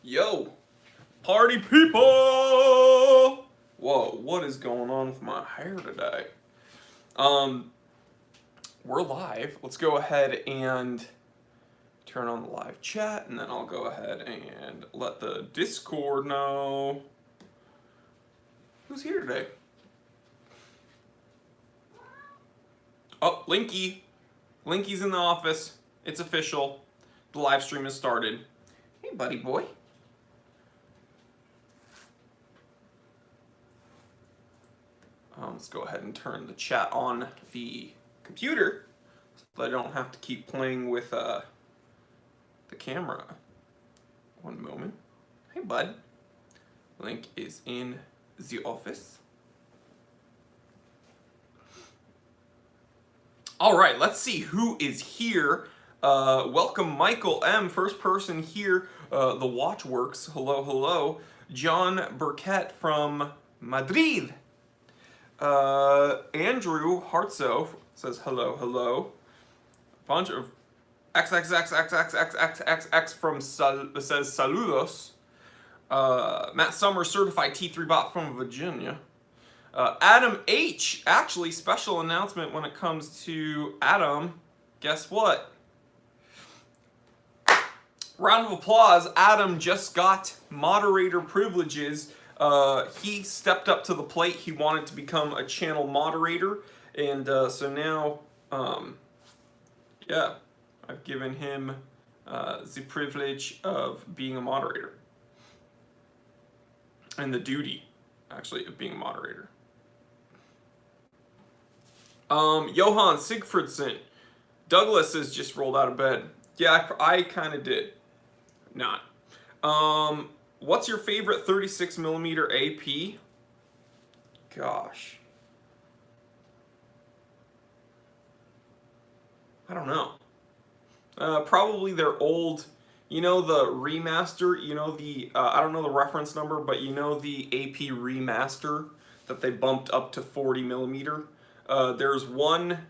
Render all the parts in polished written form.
Yo, party people! Whoa, what is going on with my hair today? We're live. Let's go ahead and turn on the live chat, and then I'll go ahead and let the Discord know who's here today. Oh, Linky. Linky's in the office. It's official. The live stream has started. Hey, buddy boy. Let's go ahead and turn the chat on the computer so that I don't have to keep playing with the camera. One moment. Hey, bud. Link is in the office. All right, let's see who is here. Welcome, Michael M. First person here. The Watchworks. Hello, hello. John Burkett from Madrid. Andrew Hartso says hello, hello. A bunch of XXXXXXXX from says saludos. Matt Summers, certified T3 bot from Virginia. Adam H, actually special announcement when it comes to Adam. Guess what? Round of applause. Adam just got moderator privileges. He stepped up to the plate. He wanted to become a channel moderator, and so now, yeah, I've given him the privilege of being a moderator, and the duty, actually, of being a moderator. Johan Sigfridsson, Douglas has just rolled out of bed. Yeah, I kind of did. Not. What's your favorite 36mm AP? Gosh. I don't know. Probably their old, you know, the remaster, you know, the, I don't know the reference number, but you know the AP remaster that they bumped up to 40mm? There's one,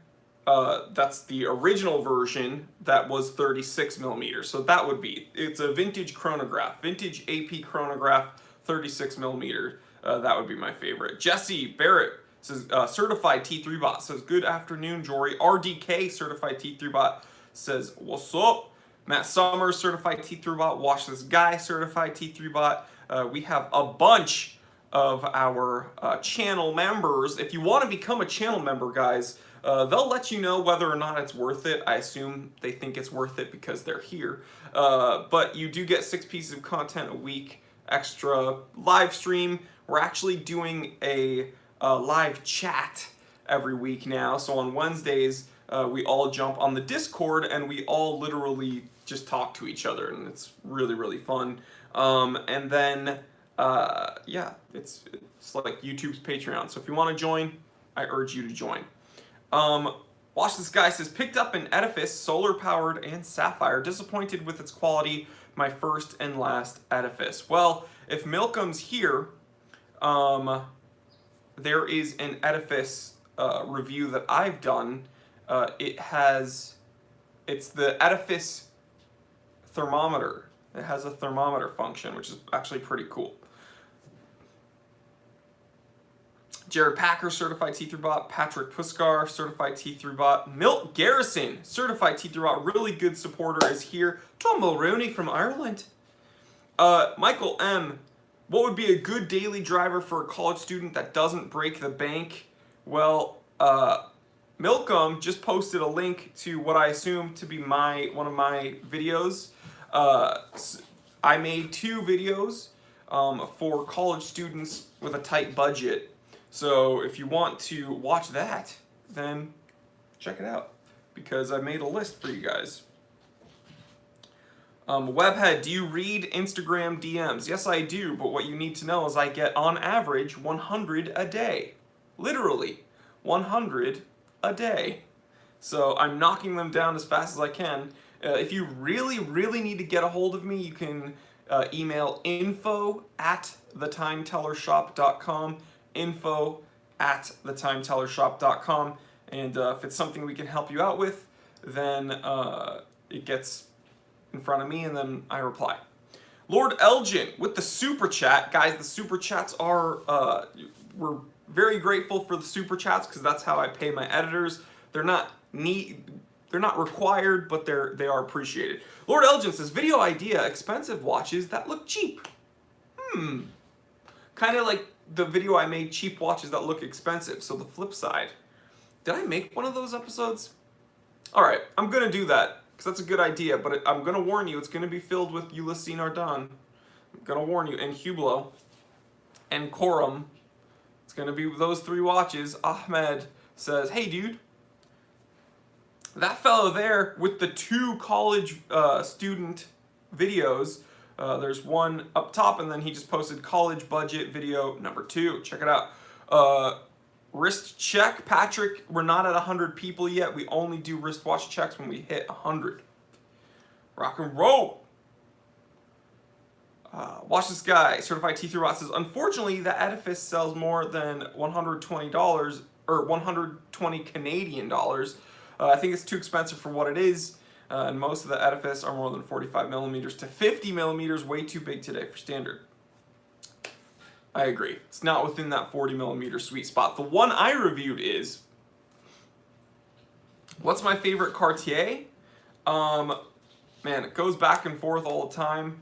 that's the original version that was 36mm. So that would be, it's a vintage chronograph, vintage AP chronograph, 36mm. That would be my favorite. Jesse Barrett says, certified T3 bot says, good afternoon, Jory. RDK, certified T3 bot says, what's up? Matt Summers, certified T3 bot. Watch this guy, certified T3 bot. We have a bunch of our channel members. If you want to become a channel member, guys, they'll let you know whether or not it's worth it. I assume they think it's worth it because they're here. But you do get 6 pieces of content a week, extra live stream. We're actually doing a live chat every week now. So on Wednesdays, we all jump on the Discord and we all literally just talk to each other, and it's really, really fun. And then, yeah, it's like YouTube's Patreon. So if you want to join, I urge you to join. Watch this guy says, picked up an Edifice, solar powered and sapphire, disappointed with its quality, my first and last Edifice. Well, if Milcom's here, there is an Edifice review that I've done. It's the Edifice thermometer. It has a thermometer function, which is actually pretty cool. Jared Packer, certified T3 bot. Patrick Puskar, certified T3 bot. Milt Garrison, certified T3 bot. Really good supporter is here. Tom Mulrooney from Ireland. Michael M, what would be a good daily driver for a college student that doesn't break the bank? Well, Milcom just posted a link to what I assume to be one of my videos. I made 2 videos for college students with a tight budget. So if you want to watch that, then check it out, because I made a list for you guys. Webhead, do you read Instagram DMs? Yes, I do, but what you need to know is I get, on average, 100 a day. Literally, 100 a day. So I'm knocking them down as fast as I can. If you really, really need to get a hold of me, you can email info@thetimetellershop.com, info@thetimetellershop.com, and if it's something we can help you out with, then it gets in front of me and then I reply. Lord Elgin with the super chat. Guys, the super chats are, we're very grateful for the super chats because that's how I pay my editors. They're not they're not required, but they are appreciated. Lord Elgin says, video idea, expensive watches that look cheap. Kind of like the video I made, cheap watches that look expensive. So the flip side. Did I make one of those episodes? Alright, I'm going to do that, because that's a good idea, but I'm going to warn you, it's going to be filled with Ulysses Nardon. I'm going to warn you, and Hublot, and Corum. It's going to be those three watches. Ahmed says, hey dude, that fellow there with the 2 college student videos, there's one up top, and then he just posted college budget video number 2. Check it out. Wrist check, Patrick. We're not at 100 people yet. We only do wristwatch checks when we hit 100. Rock and roll. Watch this guy. Certified T3 Watt says, unfortunately, the edifice sells more than $120 or 120 Canadian dollars. I think it's too expensive for what it is. And most of the edifice are more than 45 millimeters to 50 millimeters. Way too big today for standard. I agree. It's not within that 40 millimeter sweet spot. The one I reviewed is, what's my favorite Cartier? Man, it goes back and forth all the time.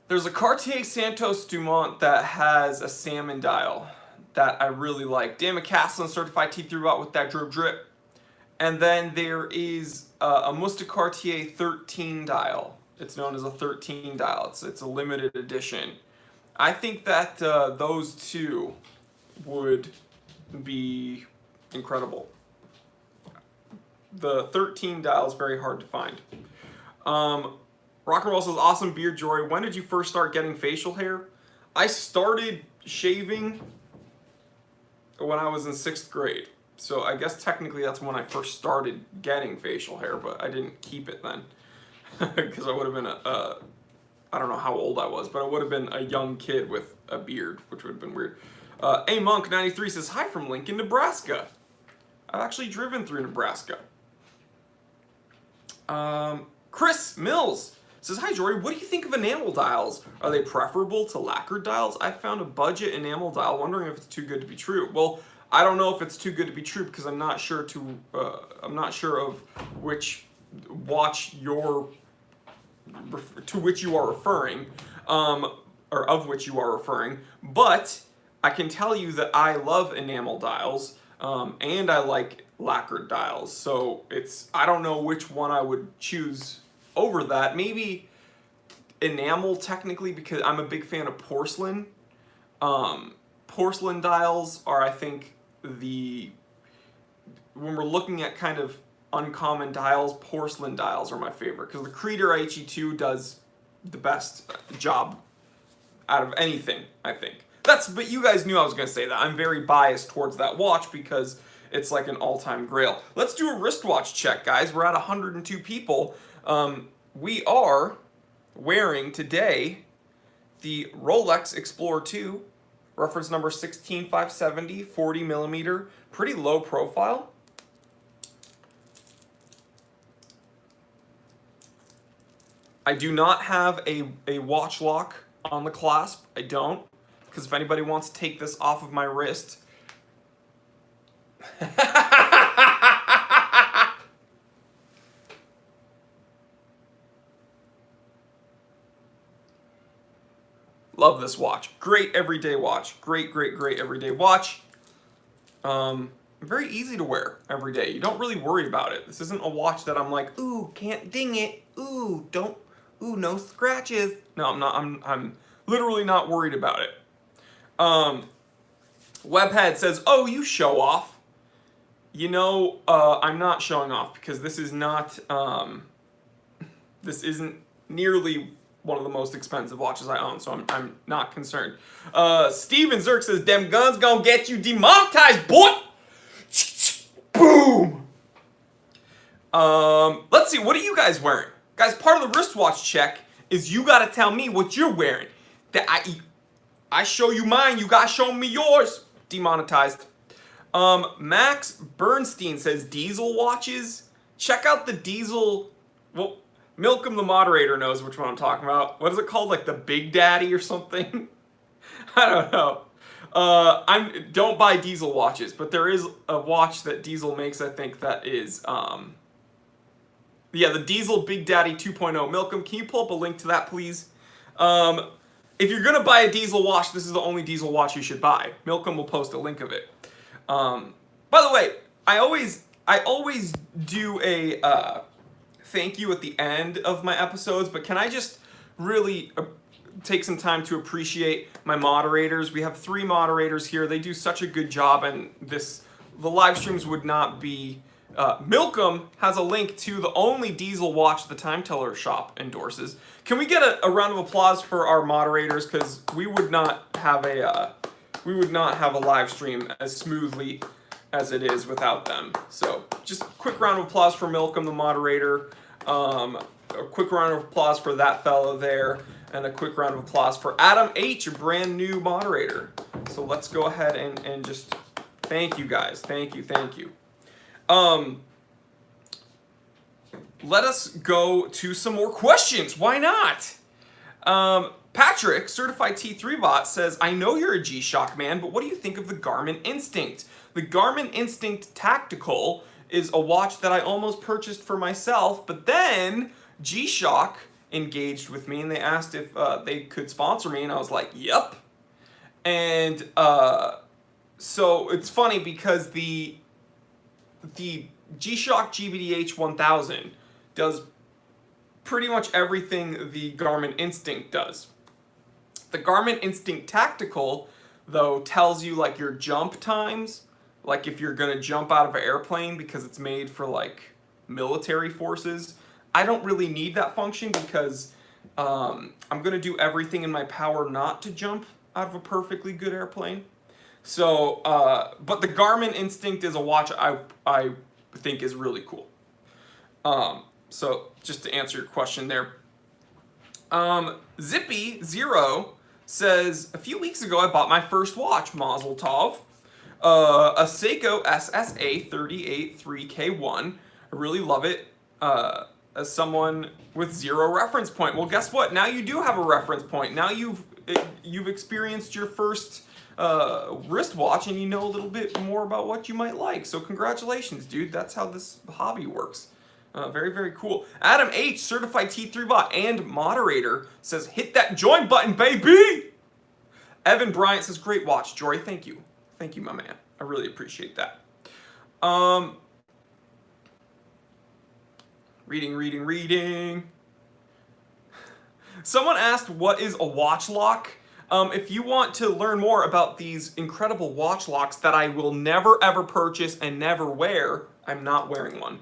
There's a Cartier Santos Dumont that has a salmon dial that I really like. Dan McCaslin, certified T3 Watt with that drip drip. And then there is a Musta Cartier 13 dial. It's known as a 13 dial. It's a limited edition. I think that those two would be incredible. The 13 dial is very hard to find. Rock and Roll says, awesome beard, Jory. When did you first start getting facial hair? I started shaving when I was in 6th grade. So I guess technically that's when I first started getting facial hair, but I didn't keep it then. Because I would have been I don't know how old I was, but I would have been a young kid with a beard, which would have been weird. A Monk 93 says, hi from Lincoln, Nebraska. I've actually driven through Nebraska. Chris Mills says, hi Jory, what do you think of enamel dials? Are they preferable to lacquered dials? I found a budget enamel dial, wondering if it's too good to be true. Well, I don't know if it's too good to be true because I'm not sure of which watch to which you are referring, or of which you are referring, but I can tell you that I love enamel dials, and I like lacquered dials, so I don't know which one I would choose over that. Maybe enamel technically, because I'm a big fan of porcelain. Porcelain dials are, I think, when we're looking at kind of uncommon dials, porcelain dials are my favorite because the Creator HE2 does the best job out of anything, I think. But you guys knew I was going to say that. I'm very biased towards that watch because it's like an all-time grail. Let's do a wristwatch check, guys. We're at 102 people. We are wearing today the Rolex Explorer 2, reference number 16570, 40 millimeter, pretty low profile. I do not have a watch lock on the clasp. I don't, because if anybody wants to take this off of my wrist, love this watch. Great everyday watch. Great everyday watch. Very easy to wear every day. You don't really worry about it. This isn't a watch that I'm like, ooh, can't ding it. Ooh, no scratches. No, I'm not. I'm literally not worried about it. Webhead says, oh, you show off. You know, I'm not showing off because this is not, this isn't nearly one of the most expensive watches I own, so I'm not concerned. Steven Zirk says, them guns gonna get you demonetized, boy! Boom! Let's see, what are you guys wearing? Guys, part of the wristwatch check is you gotta tell me what you're wearing. That I show you mine, you gotta show me yours. Demonetized. Max Bernstein says diesel watches. check out the diesel. Well, Milcom the moderator knows which one I'm talking about. What is it called? Like the Big Daddy or something? I don't know. Don't buy Diesel watches, but there is a watch that Diesel makes, I think, that is yeah, the Diesel Big Daddy 2.0. Milcom, can you pull up a link to that, please? If you're gonna buy a Diesel watch, this is the only Diesel watch you should buy. Milcom will post a link of it. By the way, I always do a thank you at the end of my episodes, but can I just really take some time to appreciate my moderators? We have 3 moderators here. They do such a good job, and the live streams would not be. Milcom has a link to the only Diesel watch the Time Teller shop endorses. Can we get a round of applause for our moderators? Because we would not have a live stream as smoothly as it is without them. So just a quick round of applause for Milcom, the moderator. A quick round of applause for that fellow there, and a quick round of applause for Adam H, a brand new moderator. So let's go ahead and just thank you guys. Thank you. Let us go to some more questions. Why not? Patrick, certified T3 bot, says, I know you're a G-Shock man, but what do you think of the Garmin Instinct? The Garmin Instinct Tactical is a watch that I almost purchased for myself, but then G-Shock engaged with me and they asked if they could sponsor me, and I was like, yep. And so it's funny because the G-Shock GBDH 1000 does pretty much everything the Garmin Instinct does. The Garmin Instinct Tactical, though, tells you like your jump times, like if you're gonna jump out of an airplane because it's made for like military forces. I don't really need that function because I'm gonna do everything in my power not to jump out of a perfectly good airplane. So, but the Garmin Instinct is a watch I think is really cool. So just to answer your question there. Zippy0 says, a few weeks ago I bought my first watch, Mazel Tov. A Seiko SSA 383K1. I really love it. As someone with 0 reference point. Well, guess what? Now you do have a reference point. Now you've experienced your first wristwatch, and you know a little bit more about what you might like. So congratulations, dude. That's how this hobby works. Very, very cool. Adam H, certified T3 bot and moderator, says, hit that join button, baby! Evan Bryant says, great watch, Jory. Thank you. Thank you, my man. I really appreciate that. Reading. Someone asked, what is a watch lock? If you want to learn more about these incredible watch locks that I will never ever purchase and never wear, I'm not wearing one,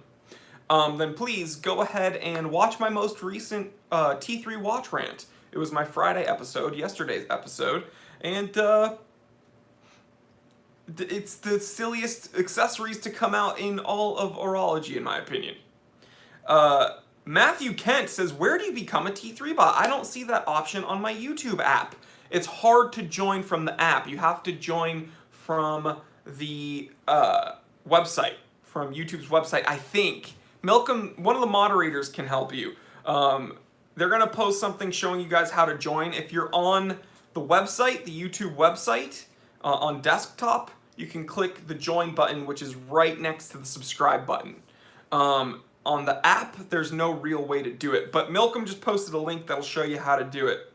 then please go ahead and watch my most recent T3 watch rant. It was my Friday episode, yesterday's episode, and it's the silliest accessories to come out in all of horology, in my opinion. Matthew Kent says, where do you become a T3 bot? I don't see that option on my YouTube app. It's hard to join from the app. You have to join from the website, from YouTube's website, I think. Milcom, one of the moderators, can help you. They're going to post something showing you guys how to join. If you're on the website, the YouTube website, on desktop, you can click the join button, which is right next to the subscribe button. On the app, there's no real way to do it, but Milcom just posted a link that'll show you how to do it.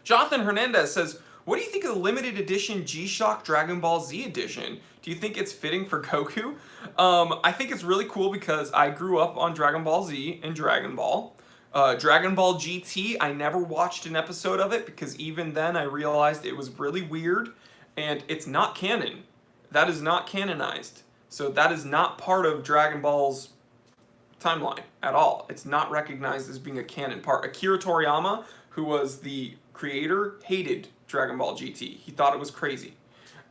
Jonathan Hernandez says, what do you think of the limited edition G-Shock Dragon Ball Z edition? Do you think it's fitting for Goku? I think it's really cool because I grew up on Dragon Ball Z and Dragon Ball. Dragon Ball GT, I never watched an episode of it because even then I realized it was really weird and it's not canon. That is not canonized. So that is not part of Dragon Ball's timeline at all. It's not recognized as being a canon part. Akira Toriyama, who was the creator, hated Dragon Ball GT. He thought it was crazy.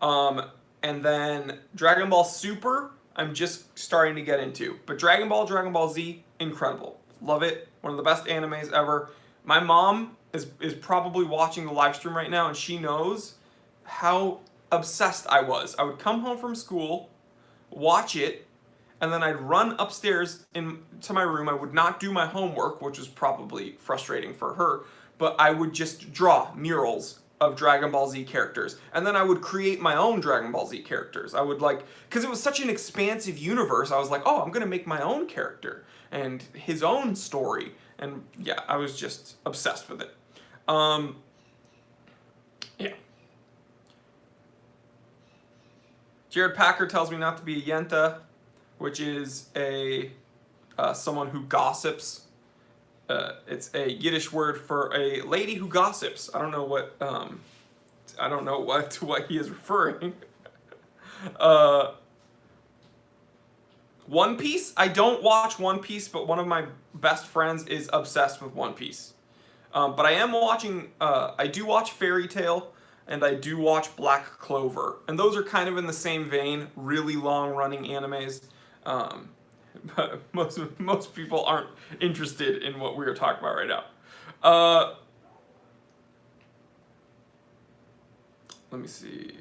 And then Dragon Ball Super, I'm just starting to get into. But Dragon Ball Z, incredible. Love it. One of the best animes ever. My mom is probably watching the live stream right now, and she knows how obsessed I was. I would come home from school, watch it, and then I'd run upstairs to my room. I would not do my homework, which was probably frustrating for her, but I would just draw murals of Dragon Ball Z characters. And then I would create my own Dragon Ball Z characters. I would because it was such an expansive universe, I was like, oh, I'm gonna make my own character and his own story. And yeah, I was just obsessed with it. Yeah. Jared Packer tells me not to be a yenta, which is someone who gossips. It's a Yiddish word for a lady who gossips. I don't know to what he is referring. One Piece. I don't watch One Piece, but one of my best friends is obsessed with One Piece. But I am watching. I do watch Fairy Tail, and I do watch Black Clover, and those are kind of in the same vein. Really long-running animes. But most people aren't interested in what we are talking about right now. Let me see.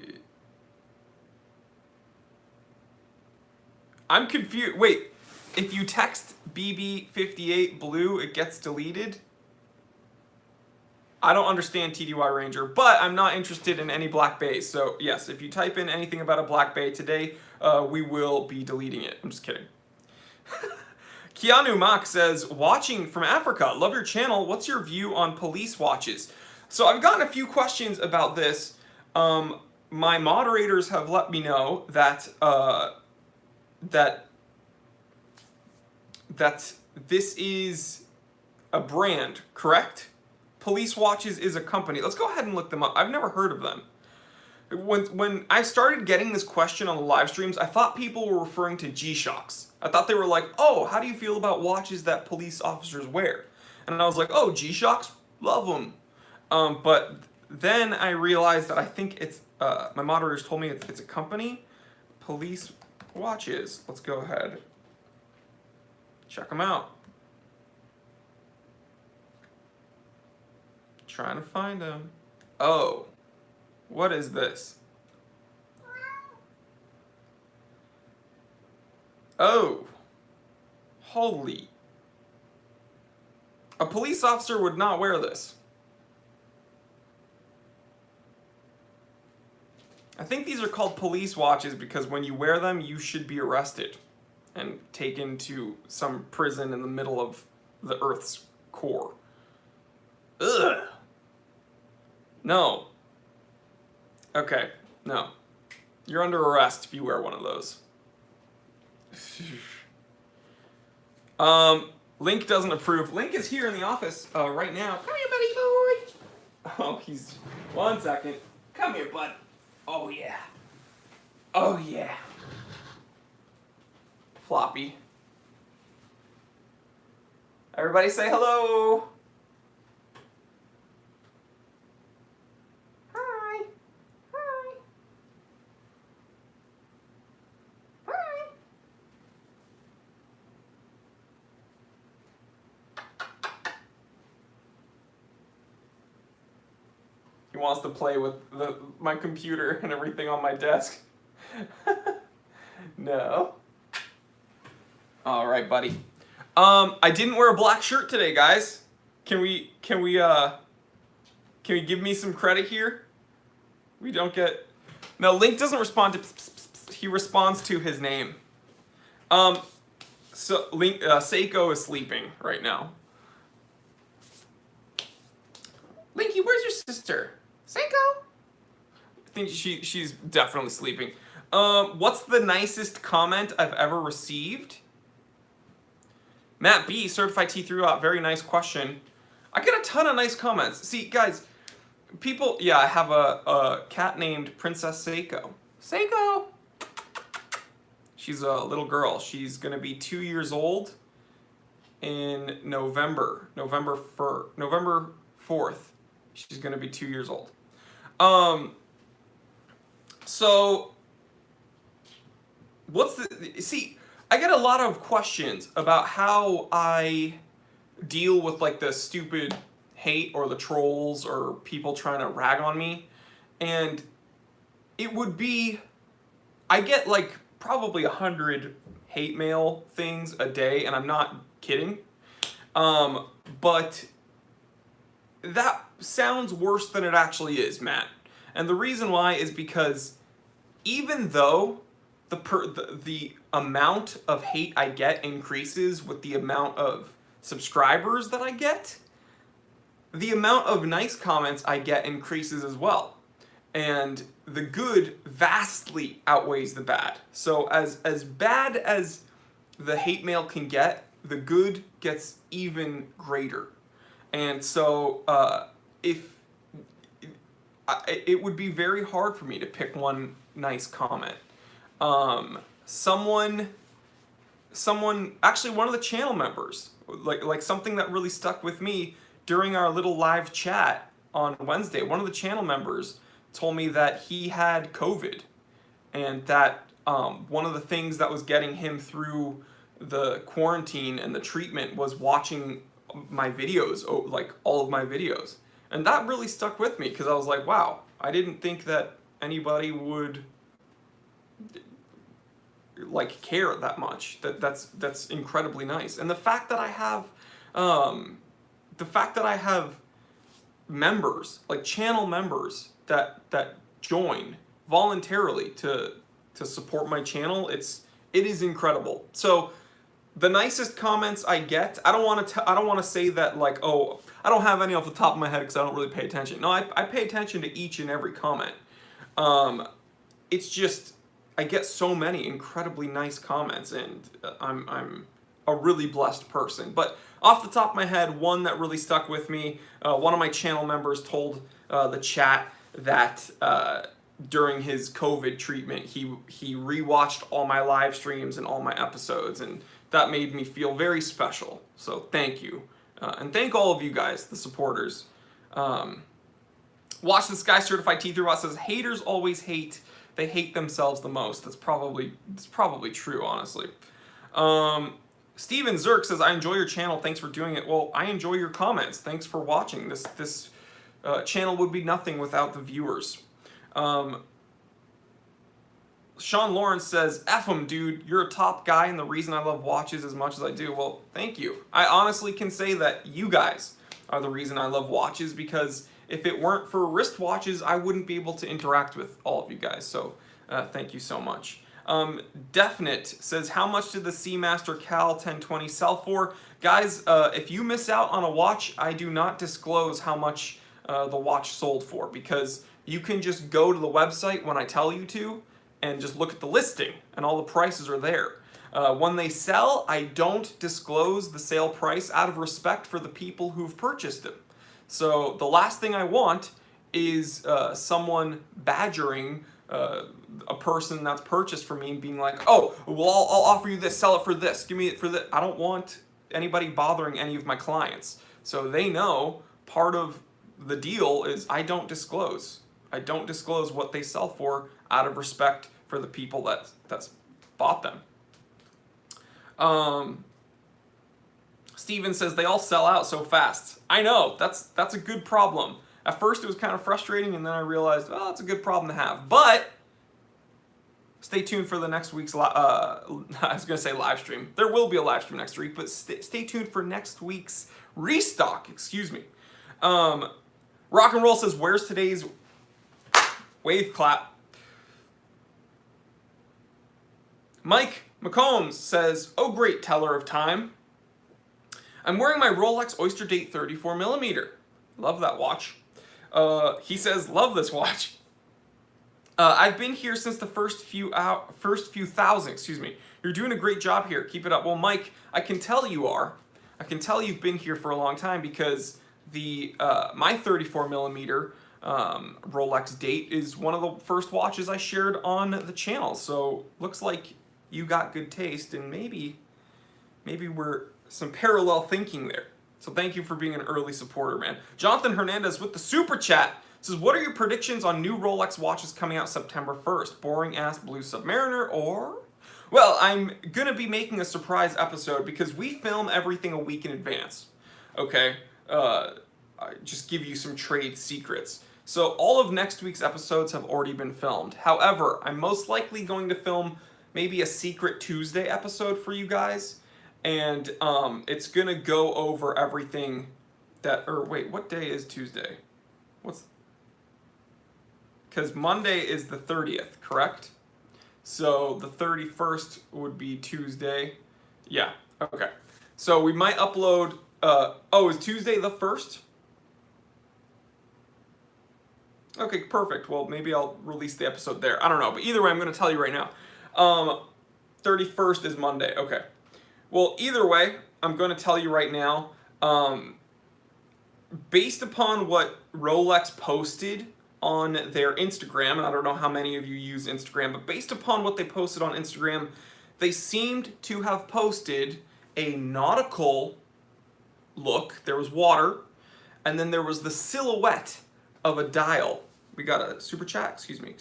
I'm confused. Wait, if you text BB58 blue, it gets deleted? I don't understand TDY Ranger, but I'm not interested in any black bays. So yes, if you type in anything about a black bay today, we will be deleting it. I'm just kidding. Keanu Mak says, watching from Africa, love your channel. What's your view on police watches? So I've gotten a few questions about this. My moderators have let me know that that this is a brand, correct? Police Watches is a company. Let's go ahead and look them up. I've never heard of them. When I started getting this question on the live streams, I thought people were referring to G-Shocks. I thought they were like, oh, how do you feel about watches that police officers wear? And I was like, oh, G-Shocks, love them. But then I realized that I think it's, my moderators told me it's a company, Police Watches. Let's go ahead. Check them out. Trying to find them. Oh, what is this? Oh, holy. A police officer would not wear this. I think these are called police watches because when you wear them, you should be arrested and taken to some prison in the middle of the Earth's core. Ugh. No. Okay, no. You're under arrest if you wear one of those. Link doesn't approve. Link is here in the office right now. Come here, buddy boy. Oh, he's... One second. Come here, bud. Oh, yeah. Oh, yeah. Floppy. Everybody say hello. Hi. Hi. Hi. He wants to play with my computer and everything on my desk. No. All right, buddy. I didn't wear a black shirt today, guys. Can we give me some credit here? We don't get... No, Link doesn't respond to... He responds to his name. So Link, Seiko is sleeping right now. Linky, where's your sister? Seiko? I think she's definitely sleeping. What's the nicest comment I've ever received? Matt B, Certified T3 very nice question. I get a ton of nice comments. See, guys, people, yeah, I have a cat named Princess Seiko. Seiko! She's a little girl. She's gonna be 2 years old in November 4th. She's gonna be 2 years old. So, see, I get a lot of questions about how I deal with like the stupid hate or the trolls or people trying to rag on me. And it would be, I get like probably 100 hate mail things a day, and I'm not kidding. But that sounds worse than it actually is, Matt. And the reason why is because even though the amount of hate I get increases with the amount of subscribers that I get, the amount of nice comments I get increases as well. And the good vastly outweighs the bad. So as bad as the hate mail can get, the good gets even greater. And so if it would be very hard for me to pick one nice comment. Someone, actually one of the channel members, like something that really stuck with me during our little live chat on Wednesday, one of the channel members told me that he had COVID, and that one of the things that was getting him through the quarantine and the treatment was watching my videos, like all of my videos. And that really stuck with me, because I was like, wow, I didn't think that anybody would like care that much. That's incredibly nice. And the fact that I have members, like channel members that join voluntarily to support my channel, it is incredible. So the nicest comments I get, I don't want to say that like, oh, I don't have any off the top of my head because I don't really pay attention. No, I pay attention to each and every comment. It's just I get so many incredibly nice comments, and I'm a really blessed person. But off the top of my head, one that really stuck with me, one of my channel members told the chat that during his COVID treatment, he rewatched all my live streams and all my episodes, and that made me feel very special. So thank you. And thank all of you guys, the supporters. Watch This Guy Certified Teeth Robot says, haters always hate. They hate themselves the most. That's probably true, honestly. Steven Zirk says, I enjoy your channel. Thanks for doing it. Well, I enjoy your comments. Thanks for watching. This channel would be nothing without the viewers. Sean Lawrence says, F 'em, dude. You're a top guy, and the reason I love watches as much as I do. Well, thank you. I honestly can say that you guys are the reason I love watches, because if it weren't for wristwatches, I wouldn't be able to interact with all of you guys. So thank you so much. Definite says, how much did the Seamaster Cal 1020 sell for? Guys, if you miss out on a watch, I do not disclose how much the watch sold for, because you can just go to the website when I tell you to and just look at the listing, and all the prices are there. When they sell, I don't disclose the sale price out of respect for the people who've purchased them. So the last thing I want is someone badgering a person that's purchased from me and being like, oh, well, I'll offer you this, sell it for this, give me it for this. I don't want anybody bothering any of my clients. So they know part of the deal is I don't disclose. I don't disclose what they sell for out of respect for the people that's bought them. Steven says, they all sell out so fast. I know, that's a good problem. At first it was kind of frustrating, and then I realized, well, it's a good problem to have. But stay tuned for the next week's, I was going to say live stream. There will be a live stream next week, but stay tuned for next week's restock, excuse me. Rock and Roll says, where's today's wave clap? Mike McCombs says, oh great teller of time. I'm wearing my Rolex Oyster Date 34mm. Love that watch. He says, love this watch. I've been here since the first few thousand, excuse me. You're doing a great job here. Keep it up. Well, Mike, I can tell you are. I can tell you've been here for a long time, because my 34mm Rolex Date is one of the first watches I shared on the channel. So looks like you got good taste, and maybe we're some parallel thinking there. So thank you for being an early supporter, man. Jonathan Hernandez with the super chat says, what are your predictions on new Rolex watches coming out September 1st? Boring ass Blue Submariner or? Well, I'm gonna be making a surprise episode, because we film everything a week in advance. Okay, I just give you some trade secrets. So all of next week's episodes have already been filmed. However, I'm most likely going to film maybe a Secret Tuesday episode for you guys. And it's going to go over everything that, or wait, what day is Tuesday? Because Monday is the 30th, correct? So the 31st would be Tuesday. Yeah, okay. So we might upload, is Tuesday the 1st? Okay, perfect. Well, maybe I'll release the episode there. I don't know, but either way, I'm going to tell you right now. 31st is Monday, okay. Well, either way, I'm going to tell you right now, based upon what Rolex posted on their Instagram, and I don't know how many of you use Instagram, but based upon what they posted on Instagram, they seemed to have posted a nautical look. There was water, and then there was the silhouette of a dial. We got a super chat, excuse me.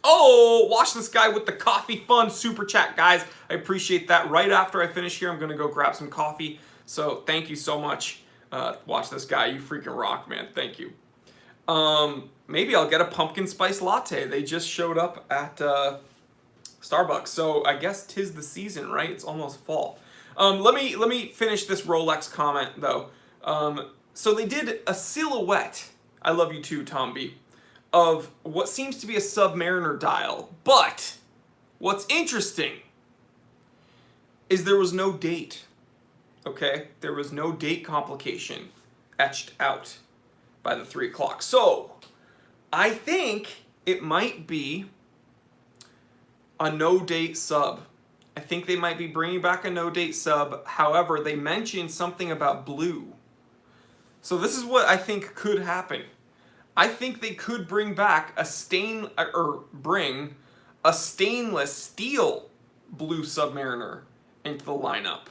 Oh, watch this guy with the coffee fun super chat, guys. I appreciate that. Right after I finish here, I'm gonna go grab some coffee. So thank you so much. Watch this guy, you freaking rock, man. Thank you. Maybe I'll get a pumpkin spice latte. They just showed up at Starbucks, so I guess 'tis the season, right? It's almost fall. Let me finish this Rolex comment though. So they did a silhouette. I love you too, Tom B. Of what seems to be a Submariner dial, but what's interesting is there was no date. Okay, there was no date complication etched out by the 3 o'clock. So I think it might be a no-date sub. I think they might be bringing back a no-date sub. However, they mentioned something about blue. So this is what I think could happen. I think they could bring back a stainless steel blue Submariner into the lineup.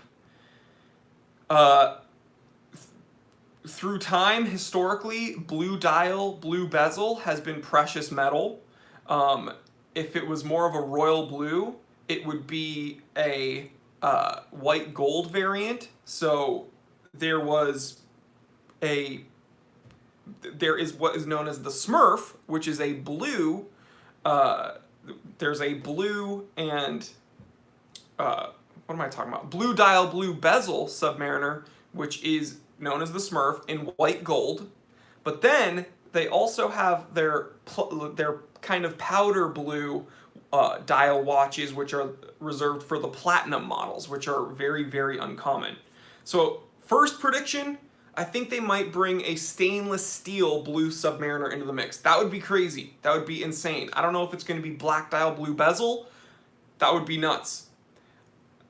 Through time, historically, blue dial, blue bezel has been precious metal. If it was more of a royal blue, it would be a white gold variant. So there is what is known as the Smurf, which is a blue. There's a blue and what am I talking about? Blue dial, blue bezel Submariner, which is known as the Smurf in white gold. But then they also have their kind of powder blue dial watches, which are reserved for the platinum models, which are very, very uncommon. So first prediction, I think they might bring a stainless steel blue Submariner into the mix. That would be crazy. That would be insane. I don't know if it's going to be black dial, blue bezel. That would be nuts.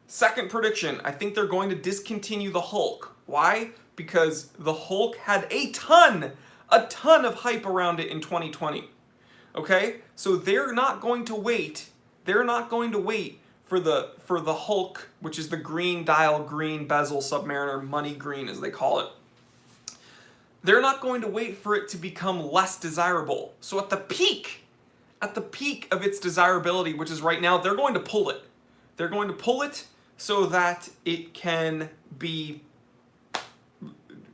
Second prediction, I think they're going to discontinue the Hulk. Why? Because the Hulk had a ton of hype around it in 2020. Okay? So they're not going to wait. They're not going to wait for the Hulk, which is the green dial, green bezel Submariner, money green as they call it. They're not going to wait for it to become less desirable. So at the peak of its desirability, which is right now, they're going to pull it. They're going to pull it so that it can be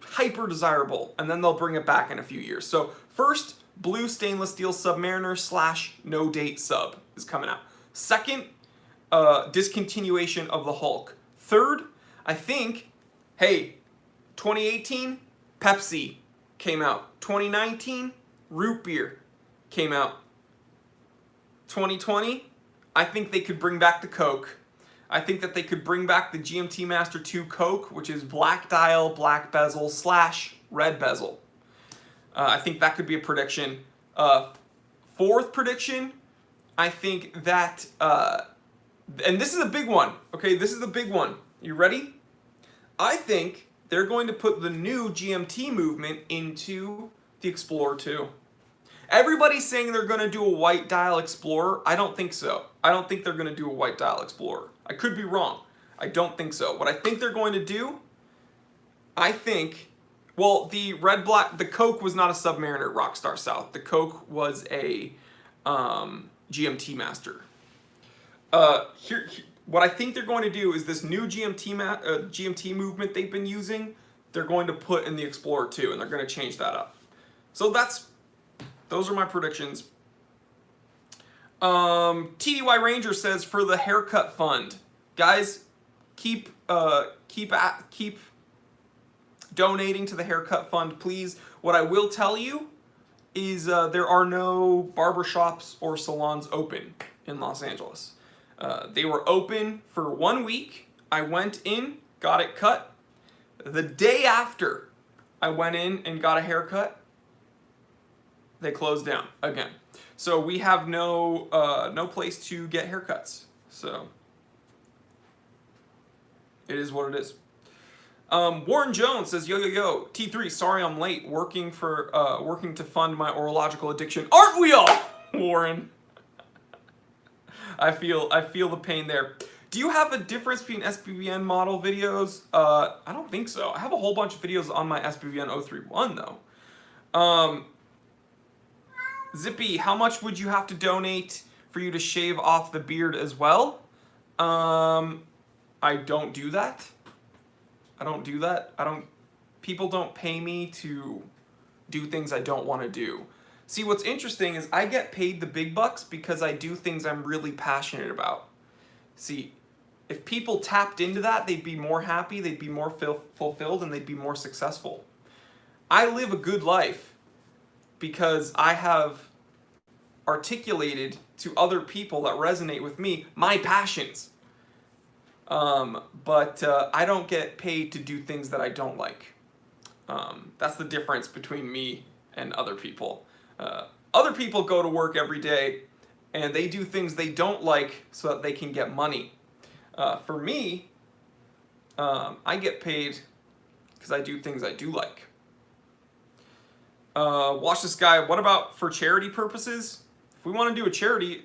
hyper desirable, and then they'll bring it back in a few years. So first, blue stainless steel Submariner / no date sub is coming out. Second, discontinuation of the Hulk. Third, I think, hey, 2018, Pepsi came out. 2019, root beer came out. 2020, I think they could bring back the Coke. I think that they could bring back the GMT Master 2 Coke, which is black dial, black bezel / red bezel. I think that could be a prediction. Fourth prediction, I think that, and this is a big one, okay? This is the big one. You ready? I think they're going to put the new GMT movement into the Explorer 2. Everybody's saying they're going to do a white dial Explorer. I don't think so. I don't think they're going to do a white dial Explorer. I could be wrong. I don't think so. What I think they're going to do, I think, well, the Coke was not a Submariner Rockstar South. The Coke was a GMT Master. What I think they're going to do is this new GMT movement they've been using, they're going to put in the Explorer 2, and they're going to change that up. So those are my predictions. TDY Ranger says for the haircut fund, guys, keep donating to the haircut fund, please. What I will tell you is there are no barbershops or salons open in Los Angeles. They were open for 1 week. I went in, got it cut. The day after I went in and got a haircut, they closed down again. So we have no place to get haircuts. So it is what it is. Warren Jones says, yo, T3, sorry I'm late, working to fund my orological addiction. Aren't we all, Warren? I feel the pain there. Do you have a difference between SBVN model videos? I don't think so. I have a whole bunch of videos on my SBVN 031 though. Zippy, how much would you have to donate for you to shave off the beard as well? I don't do that. People don't pay me to do things I don't want to do. See, what's interesting is I get paid the big bucks because I do things I'm really passionate about. See, if people tapped into that, they'd be more happy, they'd be more fulfilled, and they'd be more successful. I live a good life because I have articulated to other people that resonate with me my passions. But I don't get paid to do things that I don't like. That's the difference between me and other people. Other people go to work every day and they do things they don't like so that they can get money. For me, I get paid because I do things I do like. Watch this guy. What about for charity purposes? If we want to do a charity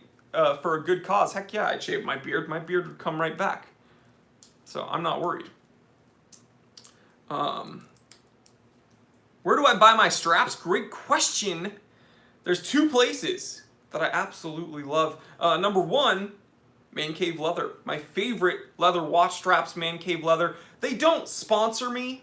for a good cause, heck yeah, I'd shave my beard. My beard would come right back. So I'm not worried. Where do I buy my straps? Great question. There's 2 places that I absolutely love. Number 1, Man Cave Leather. My favorite leather watch straps, Man Cave Leather. They don't sponsor me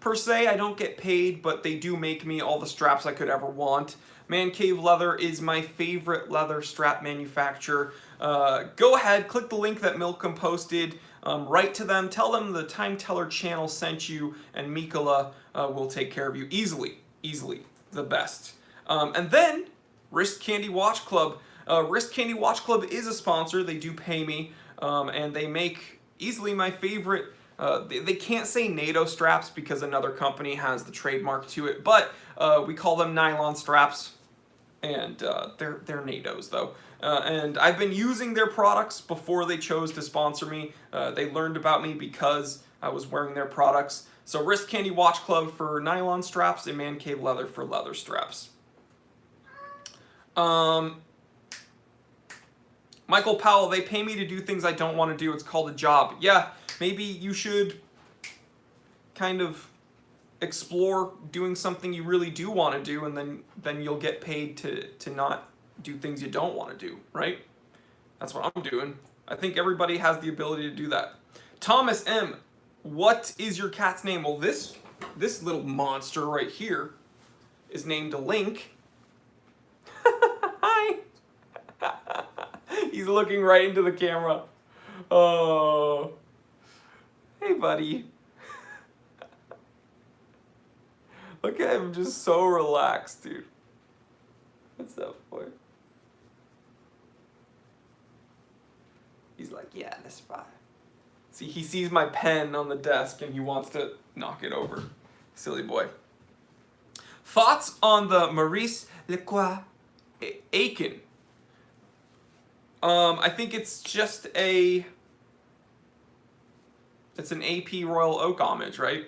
per se. I don't get paid, but they do make me all the straps I could ever want. Man Cave Leather is my favorite leather strap manufacturer. Go ahead, click the link that Milcom posted. Write to them, tell them the Time Teller channel sent you, and Mikola will take care of you easily, the best. And then, Wrist Candy Watch Club. Wrist Candy Watch Club is a sponsor, they do pay me, and they make easily my favorite, they can't say NATO straps because another company has the trademark to it, but we call them nylon straps, and they're NATOs though. And I've been using their products before they chose to sponsor me. They learned about me because I was wearing their products. So Wrist Candy Watch Club for nylon straps and Man Cave Leather for leather straps. Michael Powell, they pay me to do things I don't want to do. It's called a job. Yeah, maybe you should kind of explore doing something you really do want to do, and then you'll get paid to not do things you don't want to do, right? That's what I'm doing. I think everybody has the ability to do that. Thomas M, what is your cat's name? Well, this little monster right here is named Link. Hi. He's looking right into the camera. Oh. Hey, buddy. Look at him, just so relaxed, dude. What's up, boy? He's like, yeah, that's fine. See, he sees my pen on the desk and he wants to knock it over. Silly boy. Thoughts on the Maurice Lacroix Aiken? I think it's just it's an AP Royal Oak homage, right?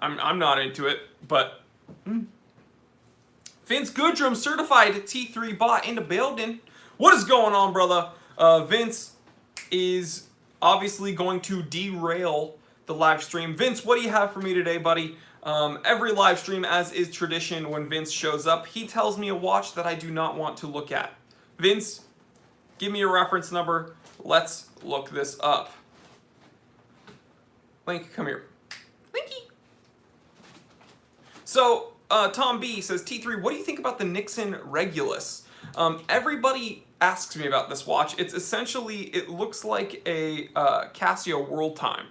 I'm not into it, but Vince Goodrum, certified T3 bot in the building. What is going on, brother? Vince is obviously going to derail the live stream. Vince, what do you have for me today, buddy? Every live stream, as is tradition, when Vince shows up, he tells me a watch that I do not want to look at. Vince, give me a reference number. Let's look this up. Link, come here. Linky. So, Tom B says, T3, what do you think about the Nixon Regulus? Everybody asks me about this watch. It's essentially, it looks like a Casio World Time.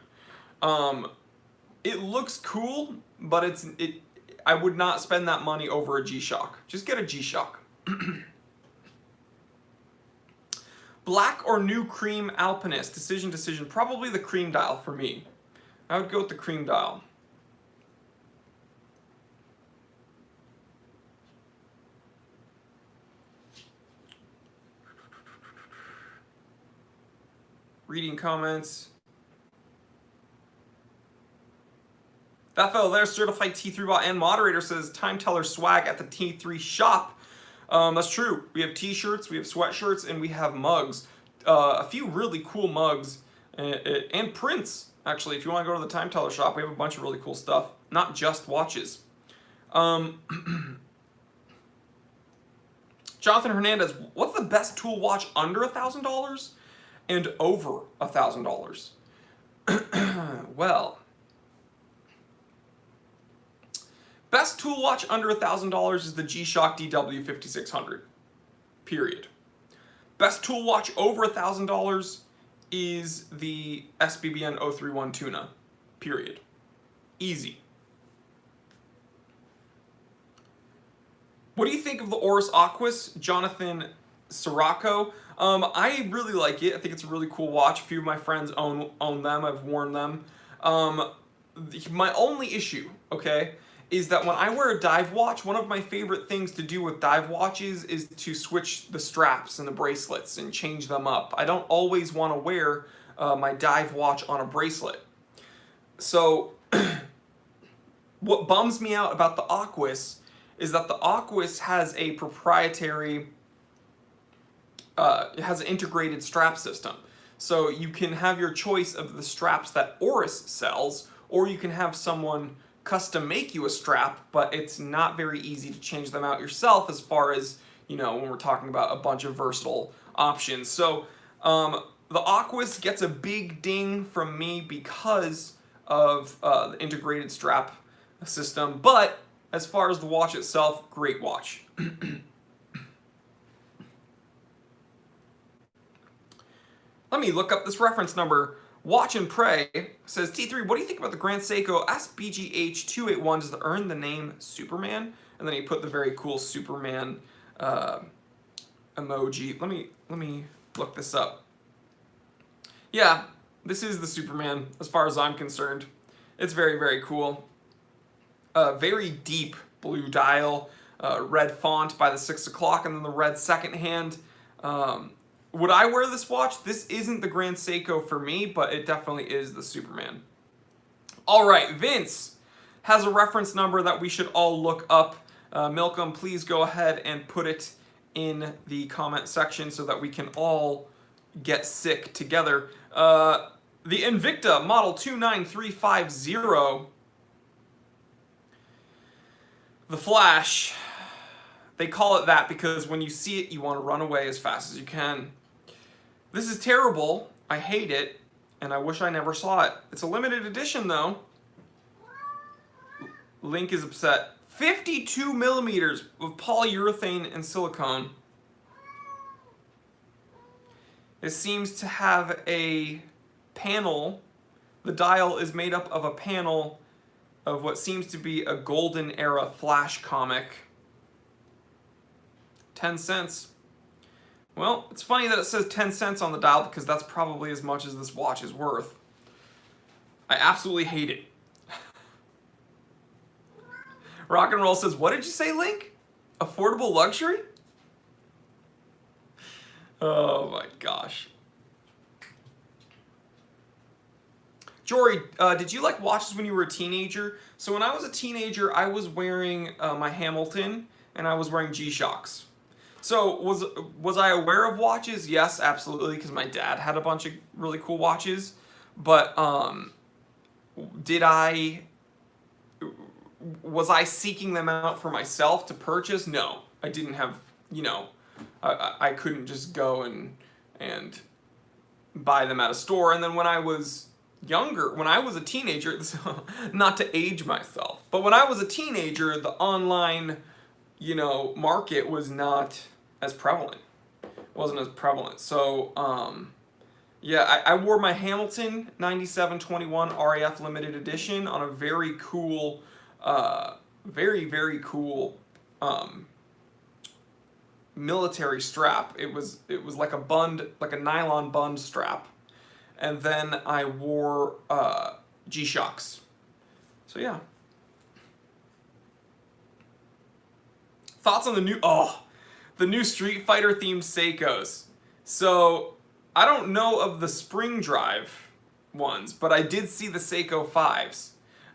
It looks cool, but I would not spend that money over a G-Shock. Just get a G-Shock. Black or new cream Alpinist? Decision. Probably the cream dial for me. I would go with the cream dial. Reading comments. That fellow there, certified T3 bot and moderator, says time teller swag at the T3 shop. That's true. We have t-shirts, we have sweatshirts, and we have mugs. A few really cool mugs and prints. Actually, if you want to go to the time teller shop, we have a bunch of really cool stuff. Not just watches. Jonathan Hernandez, what's the best tool watch under $1,000 and over $1,000? Well, best tool watch under $1,000 is the G-Shock DW 5600. Period. Best tool watch over $1,000 is the SBBN 031 Tuna. Period. Easy. What do you think of the Oris Aquis, Jonathan Sirocco? I really like it. I think it's a really cool watch. A few of my friends own them. I've worn them. My only issue, okay, is that when I wear a dive watch, one of my favorite things to do with dive watches is to switch the straps and the bracelets and change them up. I don't always want to wear my dive watch on a bracelet. So what bums me out about the Aquis is that the Aquis has a proprietary, it has an integrated strap system. So you can have your choice of the straps that Oris sells, or you can have someone custom make you a strap, but it's not very easy to change them out yourself as far as, you know, when we're talking about a bunch of versatile options. So the Aquis gets a big ding from me because of the integrated strap system, but as far as the watch itself, great watch. Let me look up this reference number. Watch and Pray says, T3, what do you think about the Grand Seiko SBGH 281? Does it earn the name Superman? And then he put the very cool Superman emoji. Let me look this up. Yeah, this is the Superman as far as I'm concerned. It's very, very cool. Very deep blue dial, red font by the 6 o'clock, and then the red second hand. Would I wear this watch? This isn't the Grand Seiko for me, but it definitely is the Superman. All right, Vince has a reference number that we should all look up. Milcom, please go ahead and put it in the comment section so that we can all get sick together. The Invicta model 29350. The Flash. They call it that because when you see it, you want to run away as fast as you can. This is terrible. I hate it, and I wish I never saw it. It's a limited edition, though. Link is upset. 52 millimeters of polyurethane and silicone. It seems to have a panel. The dial is made up of a panel of what seems to be a golden era Flash comic. 10 cents. Well, it's funny that it says 10 cents on the dial because that's probably as much as this watch is worth. I absolutely hate it. Rock and Roll says, what did you say, Link? Affordable luxury? Oh my gosh. Jory, did you like watches when you were a teenager? So when I was a teenager, I was wearing my Hamilton and I was wearing G-Shocks. So was I aware of watches? Yes, absolutely, because my dad had a bunch of really cool watches. But was I seeking them out for myself to purchase? No, I didn't have, you know, I couldn't just go and buy them at a store. And then when I was younger, when I was a teenager, not to age myself, but when I was a teenager, the online, you know, market was not as prevalent. wasn't as prevalent. So yeah, I wore my Hamilton 9721 RAF limited edition on a very cool, very cool military strap. It was like a nylon bund strap, and then I wore G-Shocks. So yeah. Thoughts on the new Street Fighter themed Seikos. So I don't know of the Spring Drive ones, but I did see the Seiko 5s.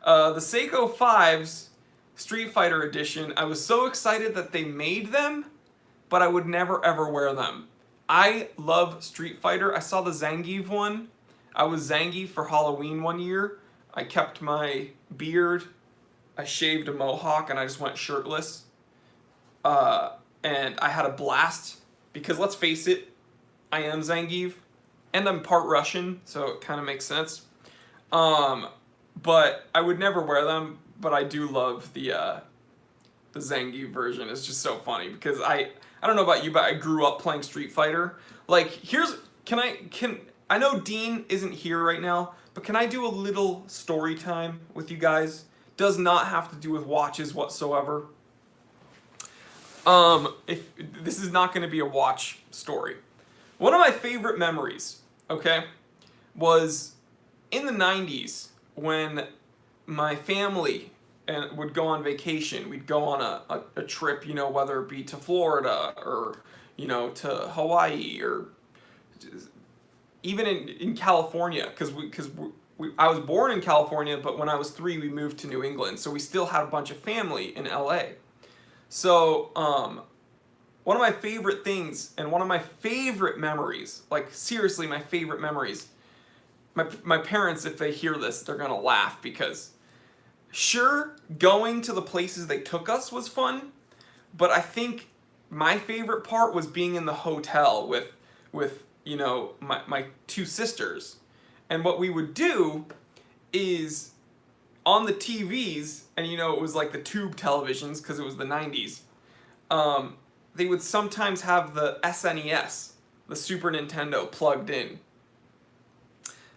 The Seiko 5s Street Fighter edition, I was so excited that they made them, but I would never ever wear them. I love Street Fighter. I saw the Zangief one. I was Zangief for Halloween one year. I kept my beard. I shaved a mohawk and I just went shirtless. And I had a blast because let's face it, I am Zangief and I'm part Russian, so it kind of makes sense. But I would never wear them, but I do love the Zangief version. It's just so funny because I don't know about you, but I grew up playing Street Fighter. Like, I know Dean isn't here right now, but can I do a little story time with you guys? Does not have to do with watches whatsoever. If this is not going to be a watch story. One of my favorite memories, okay, was in the 90s when my family would go on vacation. We'd go on a trip, whether it be to Florida or, to Hawaii or even in California, because I was born in California, but when I was 3, we moved to New England, so we still had a bunch of family in LA. So, one of my favorite things and one of my favorite memories, like seriously my favorite memories, my parents, if they hear this, they're gonna laugh because sure, going to the places they took us was fun, but I think my favorite part was being in the hotel with my 2 sisters. And what we would do is on the TVs, and it was like the tube televisions because it was the 90s, they would sometimes have the SNES, the Super Nintendo, plugged in.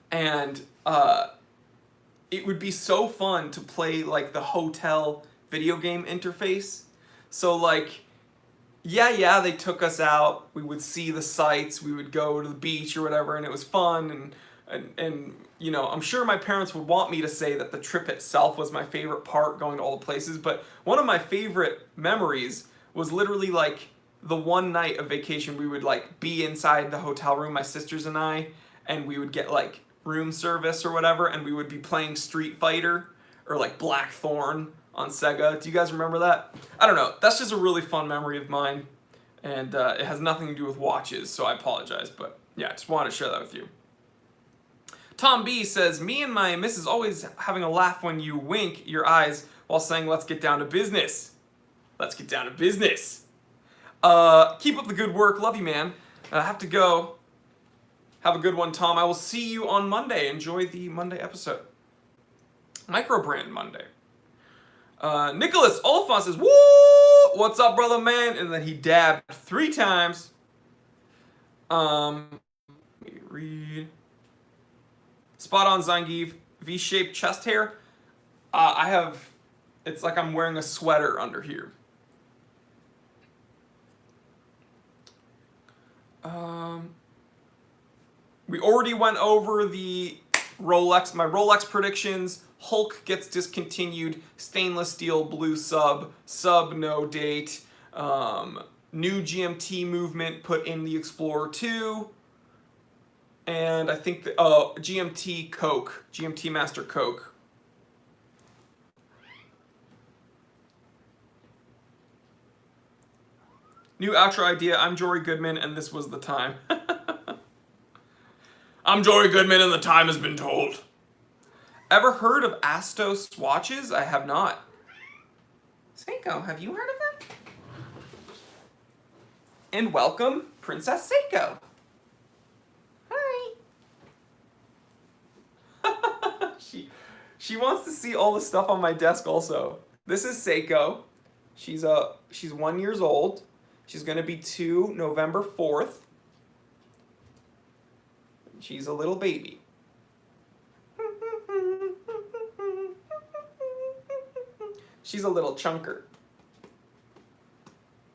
And it would be so fun to play like the hotel video game interface. So like, yeah, they took us out, we would see the sights, we would go to the beach or whatever, and it was fun, and I'm sure my parents would want me to say that the trip itself was my favorite part, going to all the places, but one of my favorite memories was literally like the one night of vacation we would like be inside the hotel room, my sisters and I, and we would get like room service or whatever, and we would be playing Street Fighter or like Blackthorn on Sega. Do you guys remember that? I don't know. That's just a really fun memory of mine, and it has nothing to do with watches, so I apologize, but yeah, I just wanted to share that with you. Tom B says, me and my missus always having a laugh when you wink your eyes while saying, let's get down to business. Let's get down to business. Keep up the good work. Love you, man. I have to go. Have a good one, Tom. I will see you on Monday. Enjoy the Monday episode. Microbrand Monday. Nicholas Oliphant says, woo! What's up, brother, man? And then he dabbed 3 times. Let me read. Spot on, Zangief. V-shaped chest hair. It's like I'm wearing a sweater under here. We already went over the Rolex, my Rolex predictions. Hulk gets discontinued. Stainless steel blue sub no date. New GMT movement put in the Explorer 2. And I think GMT Coke, GMT Master Coke. New outro idea. I'm Jory Goodman, and this was the time. I'm Jory Goodman, and the time has been told. Ever heard of Astos watches? I have not. Seiko, have you heard of them? And welcome, Princess Seiko. Hi. She wants to see all the stuff on my desk also. This is Seiko. She's 1 year old. She's gonna be 2 November 4th. She's a little baby. She's a little chunker.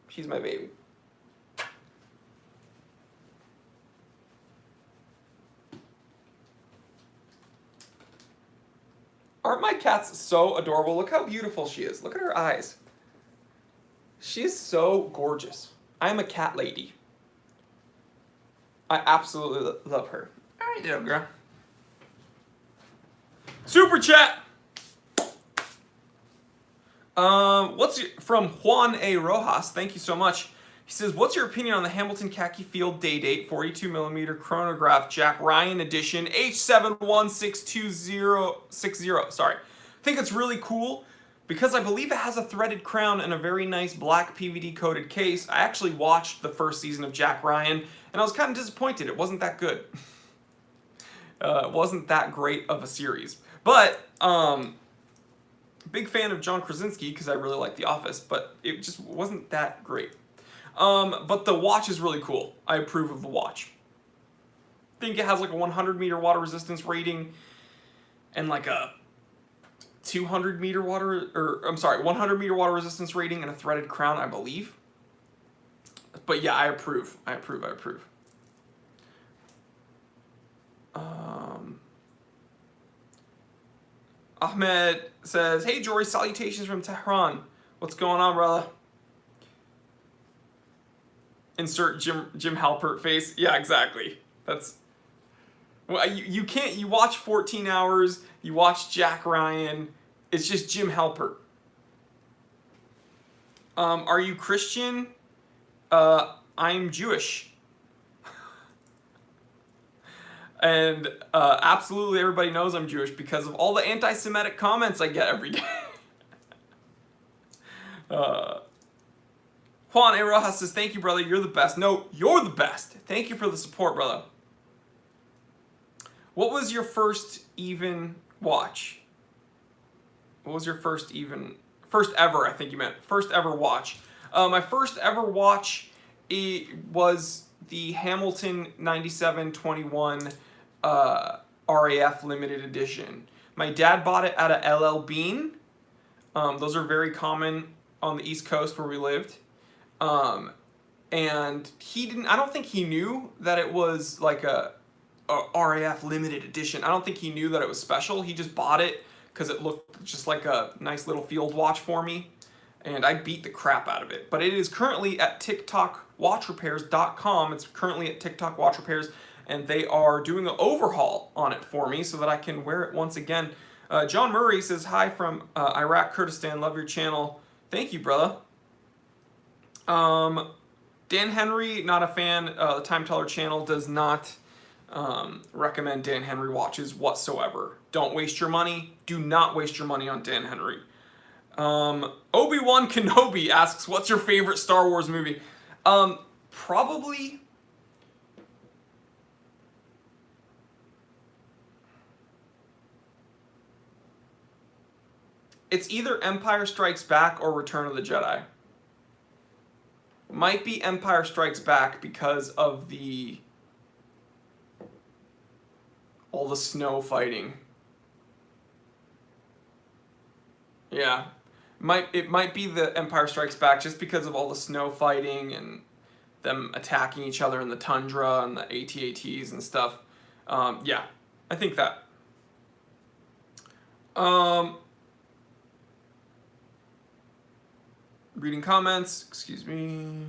She's my baby. Aren't my cats so adorable? Look how beautiful she is. Look at her eyes. She is so gorgeous. I'm a cat lady. I absolutely love her. How you doing, girl? Super chat. From Juan A. Rojas? Thank you so much. He says, "What's your opinion on the Hamilton Khaki Field Day Date 42mm chronograph Jack Ryan edition H716260? Sorry, I think it's really cool because I believe it has a threaded crown and a very nice black PVD coated case. I actually watched the first season of Jack Ryan and I was kind of disappointed. It wasn't that good. It wasn't that great of a series, but big fan of John Krasinski because I really like The Office, but it just wasn't that great. But the watch is really cool. I approve of the watch. I think it has like a 100-meter water resistance rating and like a 100-meter water resistance rating and a threaded crown, I believe. But yeah, I approve. I approve. Ahmed says, "Hey Jory, salutations from Tehran. What's going on, brother?" Insert Jim Halpert face. Yeah, exactly. That's well, you can't. You watch 14 Hours. You watch Jack Ryan. It's just Jim Halpert. Are you Christian? I'm Jewish. And absolutely everybody knows I'm Jewish because of all the anti-Semitic comments I get every day. Juan A. Rojas says, "Thank you, brother. You're the best." No, you're the best. Thank you for the support, brother. What was your first even watch? What was your first ever, I think you meant. First ever watch. My first ever watch was the Hamilton 9721 RAF limited edition. My dad bought it at a LL Bean. Those are very common on the East Coast where we lived. And I don't think he knew that it was like a RAF limited edition. I don't think he knew that it was special. He just bought it because it looked just like a nice little field watch for me. And I beat the crap out of it. But it is currently at TikTokwatchrepairs.com. It's currently at TikTok Watch Repairs. And they are doing an overhaul on it for me so that I can wear it once again. John Murray says, "Hi from Iraq, Kurdistan. Love your channel." Thank you, brother. Dan Henry, not a fan. The Time Teller channel does not recommend Dan Henry watches whatsoever. Don't waste your money. Do not waste your money on Dan Henry. Obi-Wan Kenobi asks, "What's your favorite Star Wars movie?" Probably... It's either Empire Strikes Back or Return of the Jedi. Might be Empire Strikes Back because of all the snow fighting. Yeah. It might be the Empire Strikes Back just because of all the snow fighting and them attacking each other in the tundra and the AT-ATs and stuff. Yeah, I think that. Reading comments, excuse me.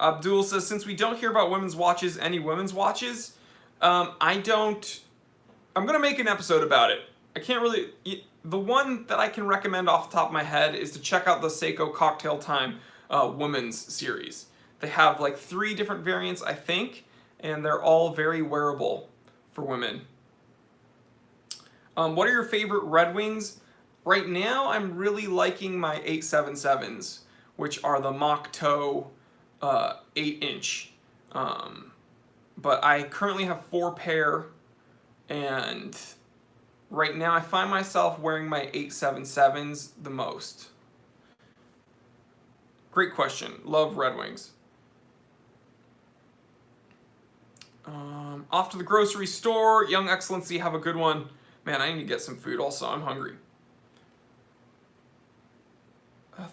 Abdul says, "Since we don't hear about women's watches, any women's watches?" I'm gonna make an episode about it. I can't really, the one that I can recommend off the top of my head is to check out the Seiko Cocktail Time women's series. They have like 3 different variants, I think, and they're all very wearable for women. What are your favorite Red Wings? Right now, I'm really liking my 877s, which are the mock toe 8-inch. But I currently have 4 pair, and right now I find myself wearing my 877s the most. Great question. Love Red Wings. Off to the grocery store. Young Excellency, have a good one. Man, I need to get some food also. I'm hungry.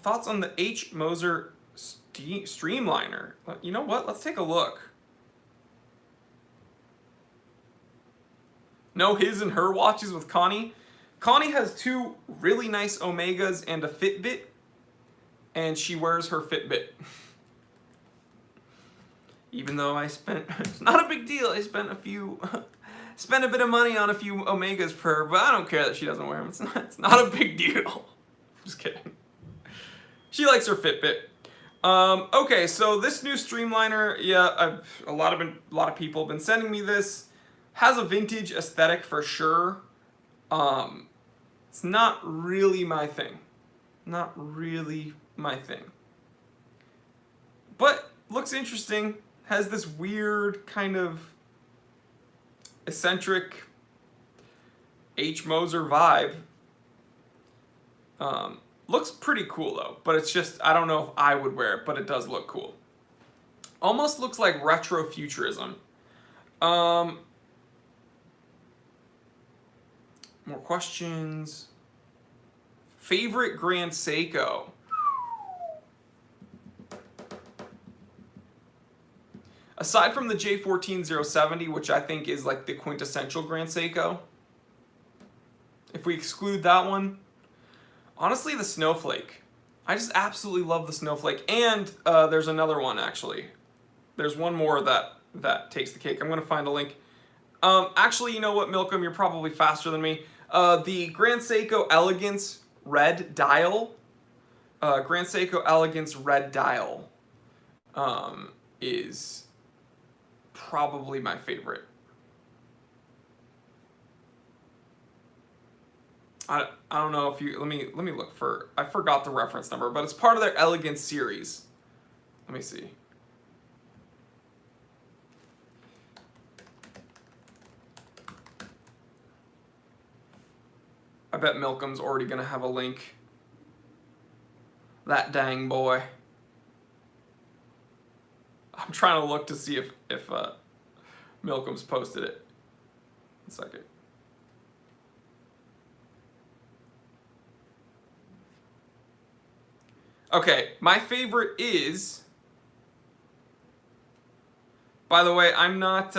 Thoughts on the H. Moser Streamliner? You know what? Let's take a look. No his and her watches with Connie. Connie has 2 really nice Omegas and a Fitbit, and she wears her Fitbit. Even though I spent, it's not a big deal, I spent spent a bit of money on a few Omegas for her, but I don't care that she doesn't wear them. It's not a big deal. Just kidding. She likes her Fitbit. Okay, so this new Streamliner, yeah, a lot of people have been sending me this. Has a vintage aesthetic for sure. It's not really my thing. Not really my thing. But looks interesting. Has this weird kind of eccentric H. Moser vibe. Looks pretty cool though, but it's just, I don't know if I would wear it, but it does look cool. Almost looks like retro futurism. More questions. Favorite Grand Seiko? Aside from the J14070, which I think is like the quintessential Grand Seiko, if we exclude that one, honestly, the Snowflake. I just absolutely love the Snowflake. And there's another one, actually. There's one more that takes the cake. I'm going to find a link. Actually, you know what, Milcom? You're probably faster than me. The Grand Seiko Elegance Red Dial. Grand Seiko Elegance Red Dial is probably my favorite. I don't know if you, let me look for, I forgot the reference number, but it's part of their Elegance series. Let me see. I bet Milcom's already gonna have a link. That dang boy. I'm trying to look to see if Milcom's posted it. 1 second. Okay, my favorite is, by the way, I'm not,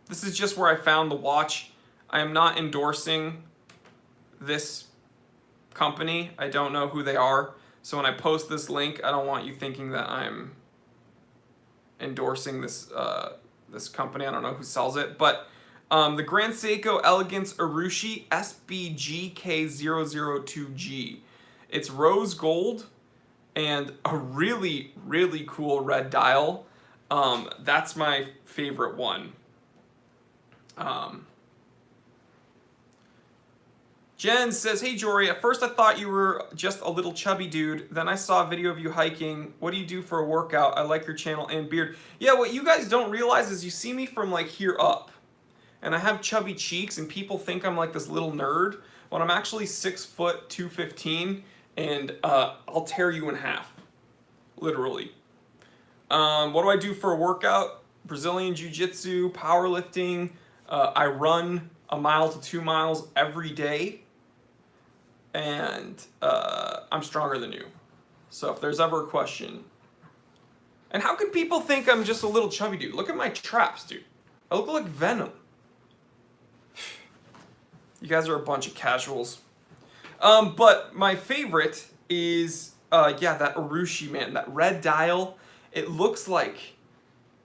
this is just where I found the watch. I am not endorsing this company. I don't know who they are. So when I post this link, I don't want you thinking that I'm endorsing this this company. I don't know who sells it, but the Grand Seiko Elegance Urushi SBGK002G. It's rose gold and a really, really cool red dial. That's my favorite one. Jen says, hey Jory, at first I thought you were just a little chubby dude. Then I saw a video of you hiking. What do you do for a workout? I like your channel and beard. Yeah, what you guys don't realize is you see me from like here up. And I have chubby cheeks and people think I'm like this little nerd. But I'm actually 6 foot 215 and I'll tear you in half. Literally. What do I do for a workout? Brazilian Jiu-Jitsu, powerlifting. I run 1 mile to 2 miles every day. And I'm stronger than you. So if there's ever a question. And how can people think I'm just a little chubby dude? Look at my traps, dude. I look like Venom. You guys are a bunch of casuals. But my favorite is, yeah, that Urushi, man. That red dial. It looks like,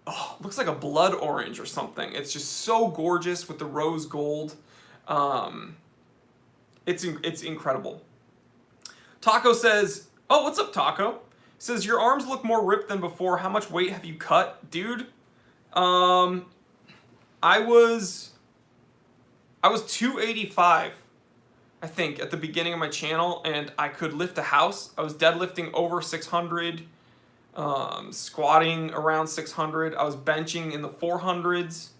oh, it looks like a blood orange or something. It's just so gorgeous with the rose gold. It's incredible. Taco says, oh, what's up, Taco? Says, your arms look more ripped than before. How much weight have you cut? Dude, I was 285, I think, at the beginning of my channel, and I could lift a house. I was deadlifting over 600, squatting around 600. I was benching in the 400s.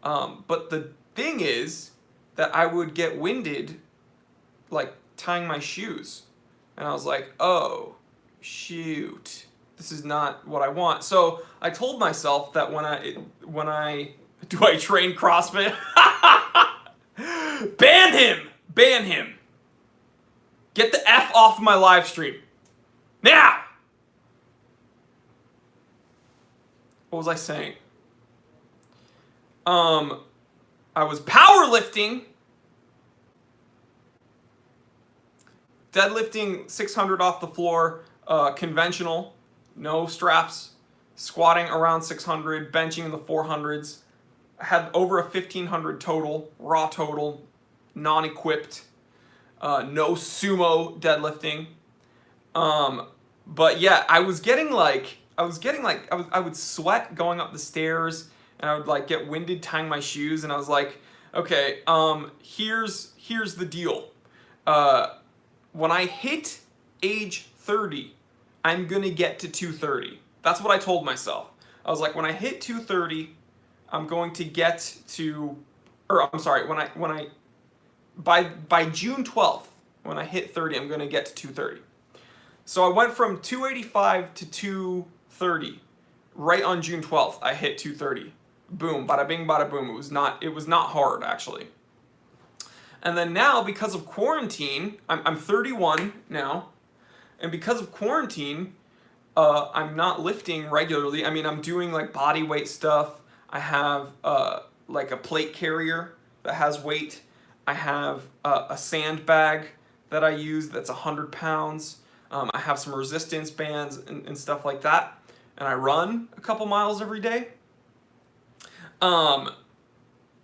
But the thing is that I would get winded like tying my shoes. And I was like, oh, shoot. This is not what I want. So I told myself that do I train CrossFit? Ban him! Ban him! Get the F off my live stream. Now! What was I saying? I was powerlifting. Deadlifting 600 off the floor, conventional, no straps, squatting around 600, benching in the 400s. I had over a 1500 total, raw total, non-equipped, no sumo deadlifting. But yeah, I would sweat going up the stairs, and I would like get winded tying my shoes, and I was like, okay, here's the deal. When I hit age 30, I'm gonna get to 230. That's what I told myself. I was like, when I hit 230, I'm going to get to, or I'm sorry, by June 12th, when I hit 30, I'm gonna get to 230. So I went from 285 to 230. Right on June 12th, I hit 230. Boom, bada bing, bada boom. It was not hard, actually. And then now, because of quarantine, I'm 31 now, and because of quarantine, I'm not lifting regularly. I mean, I'm doing like body weight stuff. I have like a plate carrier that has weight. I have a sandbag that I use that's 100 pounds. I have some resistance bands and stuff like that. And I run a couple miles every day.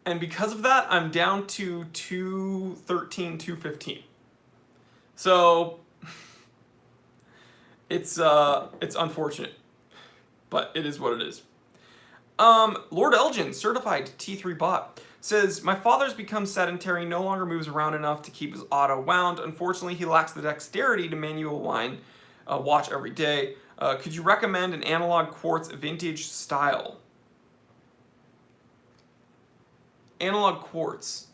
And because of that, I'm down to 213, 215. So it's unfortunate, but it is what it is. Lord Elgin, certified T3 bot, says, my father's become sedentary, no longer moves around enough to keep his auto wound. Unfortunately, he lacks the dexterity to manual wind watch every day. Could you recommend an analog quartz vintage style? Analog quartz.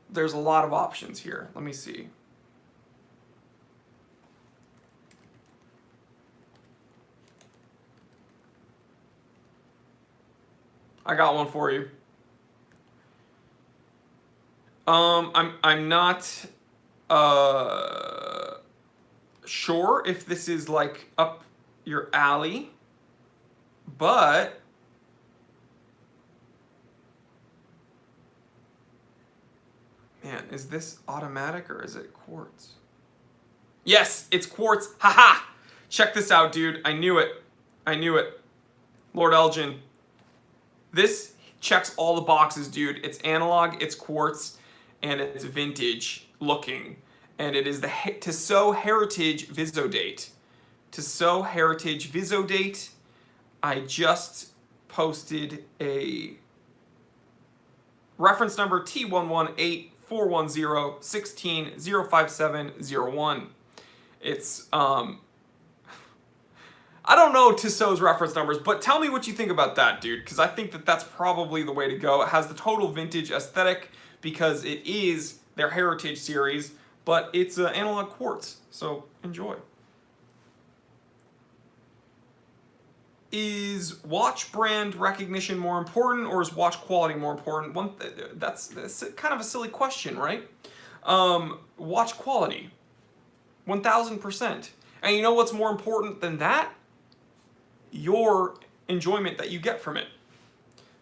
There's a lot of options here. Let me see. I got one for you. I'm not sure if this is like up your alley, but man, is this automatic or is it quartz? Yes, it's quartz. Haha! Check this out, dude. I knew it. I knew it. Lord Elgin. This checks all the boxes, dude. It's analog, it's quartz, and it's vintage looking. And it is the Tissot Heritage Visodate. Tissot Heritage Visodate. I just posted a reference number T11841016057001. It's I don't know Tissot's reference numbers, but tell me what you think about that, dude, because I think that that's probably the way to go. It has the total vintage aesthetic because it is their heritage series, but it's analog quartz, so enjoy. Is watch brand recognition more important, or is watch quality more important? That's kind of a silly question, right? Watch quality, 1000%. And you know what's more important than that? Your enjoyment that you get from it.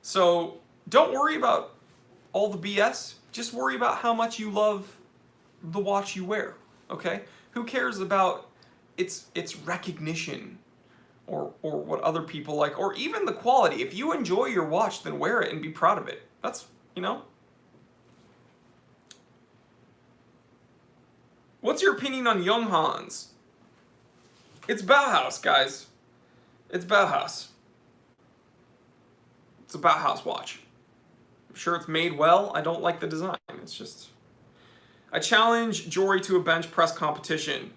So don't worry about all the BS. Just worry about how much you love the watch you wear. Okay? Who cares about its recognition or what other people like, or even the quality? If you enjoy your watch, then wear it and be proud of it. That's, you know. What's your opinion on Young Hans? It's Bauhaus, guys. It's Bauhaus. It's a Bauhaus watch. I'm sure it's made well. I don't like the design. It's just... I challenge Jory to a bench press competition.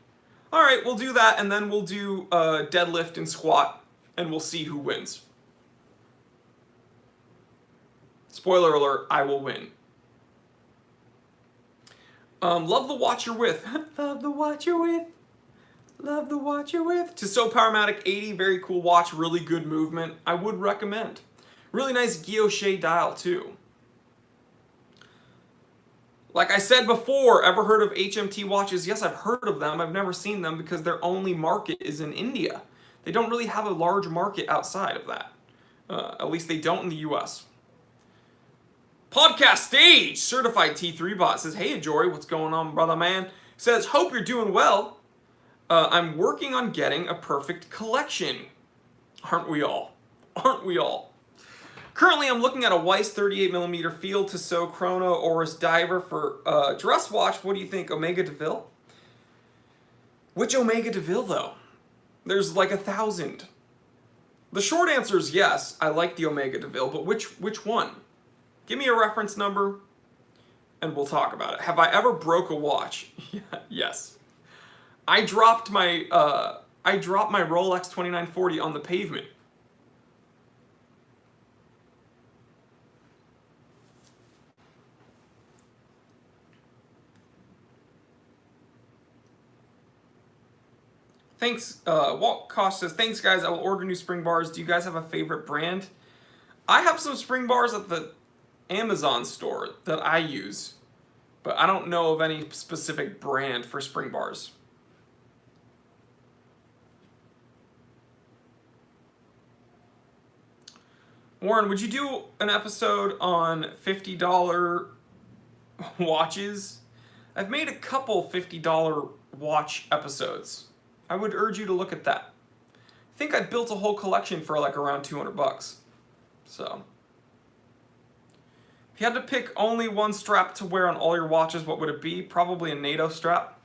All right, we'll do that, and then we'll do deadlift and squat, and we'll see who wins. Spoiler alert, I will win. Love the watch you're with. Love the watch you're with. Love the watch you're with. Tissot Powermatic 80, very cool watch, really good movement. I would recommend. Really nice guilloche dial too. Like I said before, ever heard of HMT watches? Yes, I've heard of them. I've never seen them because their only market is in India. They don't really have a large market outside of that. At least they don't in the US. Podcast Stage, certified T3 bot, says, hey, Jory, what's going on, brother man? Says, hope you're doing well. I'm working on getting a perfect collection. Aren't we all? Aren't we all? Currently, I'm looking at a Weiss 38mm field Tissot Chrono Oris Diver for dress watch. What do you think, Omega DeVille? Which Omega DeVille, though? There's like 1,000. The short answer is yes, I like the Omega DeVille, but which one? Give me a reference number, and we'll talk about it. Have I ever broke a watch? Yes. I dropped my Rolex 2940 on the pavement. Thanks, Walt Kosh says, thanks guys, I will order new spring bars. Do you guys have a favorite brand? I have some spring bars at the Amazon store that I use, but I don't know of any specific brand for spring bars. Warren, would you do an episode on $50 watches? I've made a couple $50 watch episodes. I would urge you to look at that. I think I built a whole collection for like around 200 bucks. So, if you had to pick only one strap to wear on all your watches, what would it be? Probably a NATO strap.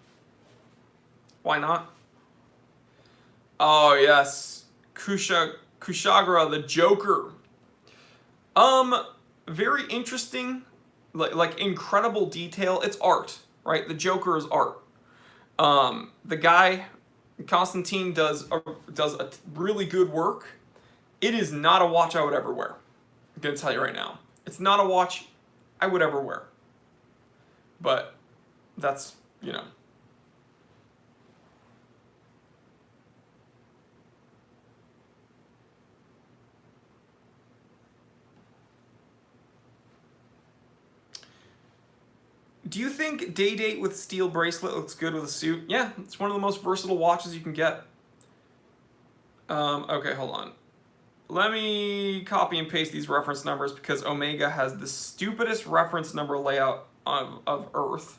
Why not? Oh yes, Kushagra, the Joker. Very interesting, like incredible detail. It's art, right? The Joker is art. The guy, Constantine, does a really good work. It is not a watch I would ever wear. I'm gonna tell you right now. It's not a watch I would ever wear. But that's, you know. Do you think Day Date with steel bracelet looks good with a suit? Yeah, it's one of the most versatile watches you can get. Okay, hold on. Let me copy and paste these reference numbers because Omega has the stupidest reference number layout of Earth.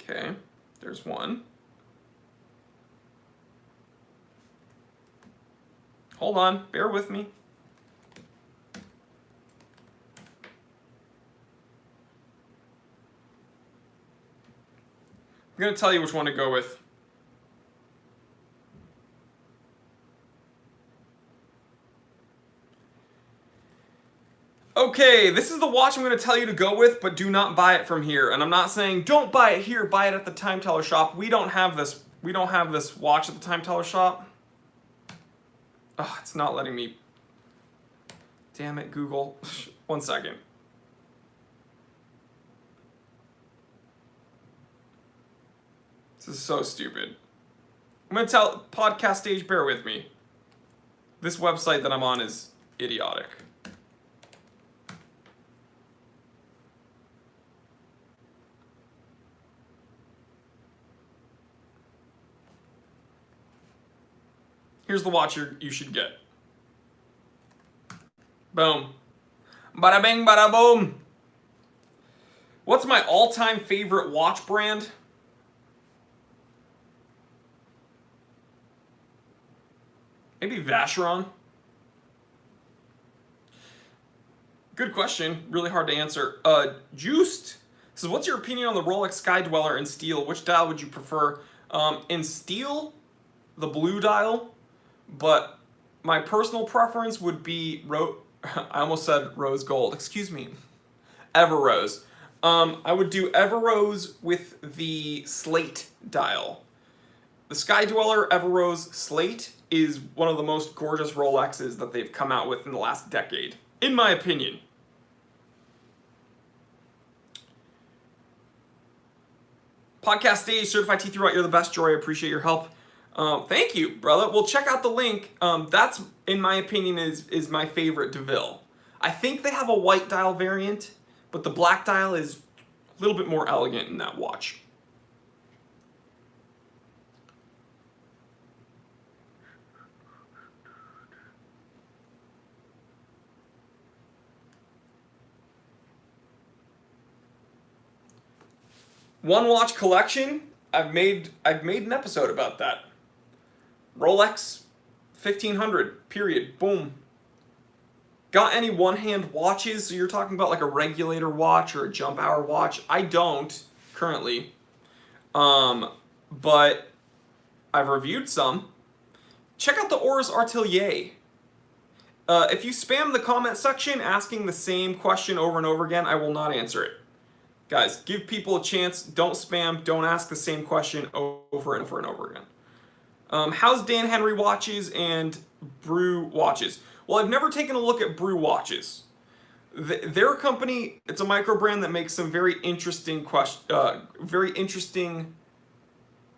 Okay, there's one. Hold on, bear with me. I'm going to tell you which one to go with. Okay, this is the watch I'm going to tell you to go with, but do not buy it from here. And I'm not saying don't buy it here, buy it at the Time Teller shop. We don't have this. We don't have this watch at the Time Teller shop. Oh, it's not letting me. Damn it, Google. 1 second. This is so stupid. I'm going to tell Podcast Stage, bear with me. This website that I'm on is idiotic. Here's the watch you should get. Boom. Bada bing, bada boom. What's my all-time favorite watch brand? Maybe Vacheron. Good question. Really hard to answer. Juiced says, what's your opinion on the Rolex Sky Dweller in steel? Which dial would you prefer? In steel, the blue dial. But my personal preference would be I almost said rose gold. Excuse me. Everose. I would do Everose with the slate dial. The Sky Dweller Everose Slate is one of the most gorgeous Rolexes that they've come out with in the last decade, in my opinion. Podcast stage, certified T throughout. You're the best, Jory. I appreciate your help. Thank you, brother. Well, check out the link. That's, in my opinion, is my favorite DeVille. I think they have a white dial variant, but the black dial is a little bit more elegant in that watch. One watch collection. I've made an episode about that. Rolex 1500, period. Boom. Got any one-hand watches? So you're talking about like a regulator watch or a jump hour watch? I don't currently. But I've reviewed some. Check out the Ors Artelier. If you spam the comment section asking the same question over and over again, I will not answer it. Guys, give people a chance. Don't spam. Don't ask the same question over and over and over again. How's Dan Henry watches and Brew watches? Well, I've never taken a look at Brew watches. They're a company. It's a micro brand that makes some very interesting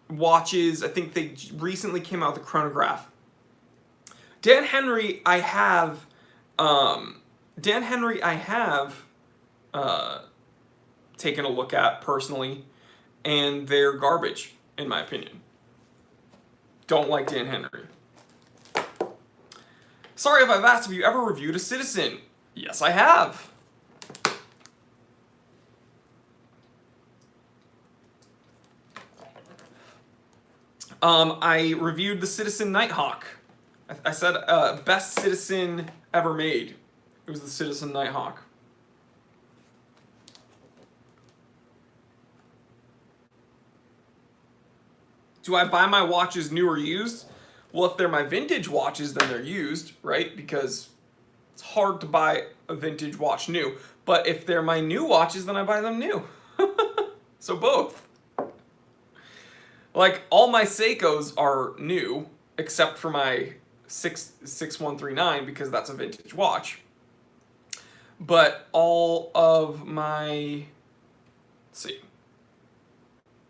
watches. I think they recently came out with a chronograph. Dan Henry, I have. Taken a look at personally, and they're garbage, in my opinion. Don't like Dan Henry. Sorry if I've asked, have you ever reviewed a Citizen? Yes, I have. I reviewed the Citizen Nighthawk. I said best Citizen ever made. It was the Citizen Nighthawk. Do I buy my watches new or used? Well, if they're my vintage watches, then they're used, right? Because it's hard to buy a vintage watch new. But if they're my new watches, then I buy them new. So both. Like, all my Seikos are new, except for my 6139, because that's a vintage watch. But all of my, let's see,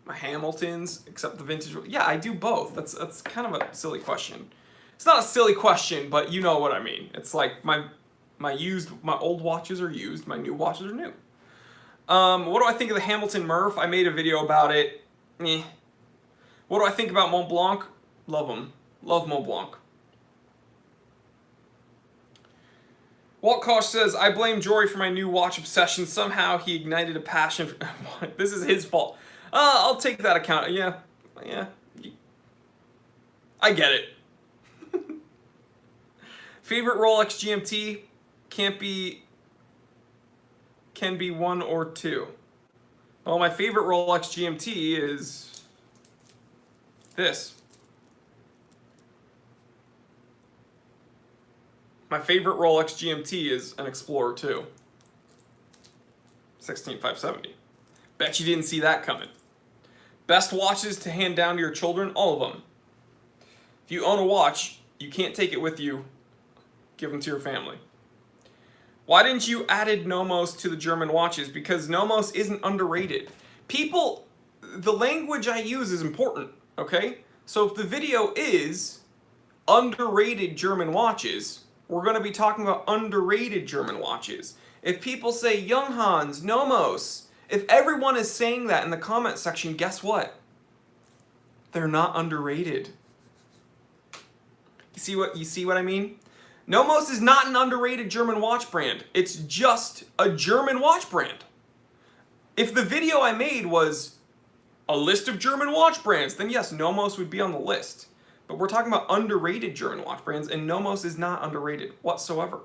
my Hamiltons, except the vintage. Yeah, I do both. That's kind of a silly question. It's not a silly question, but you know what I mean. It's like my old watches are used, my new watches are new. What do I think of the Hamilton Murph? I made a video about it. Eh. What do I think about Mont Blanc? Love them. Love Mont Blanc. Walt Kosh says, I blame Jory for my new watch obsession. Somehow he ignited a passion for this is his fault. I'll take that account. Yeah. I get it. Favorite Rolex GMT can be one or two. Well, my favorite Rolex GMT is this. My favorite Rolex GMT is an Explorer 2. 16570. Bet you didn't see that coming. Best watches to hand down to your children? All of them. If you own a watch, you can't take it with you. Give them to your family. Why didn't you added Nomos to the German watches? Because Nomos isn't underrated. People, the language I use is important, okay? So if the video is underrated German watches, we're going to be talking about underrated German watches. If people say Junghans, Nomos, if everyone is saying that in the comment section, guess what? They're not underrated. You see what I mean? Nomos is not an underrated German watch brand. It's just a German watch brand. If the video I made was a list of German watch brands, then yes, Nomos would be on the list. But we're talking about underrated German watch brands, and Nomos is not underrated whatsoever.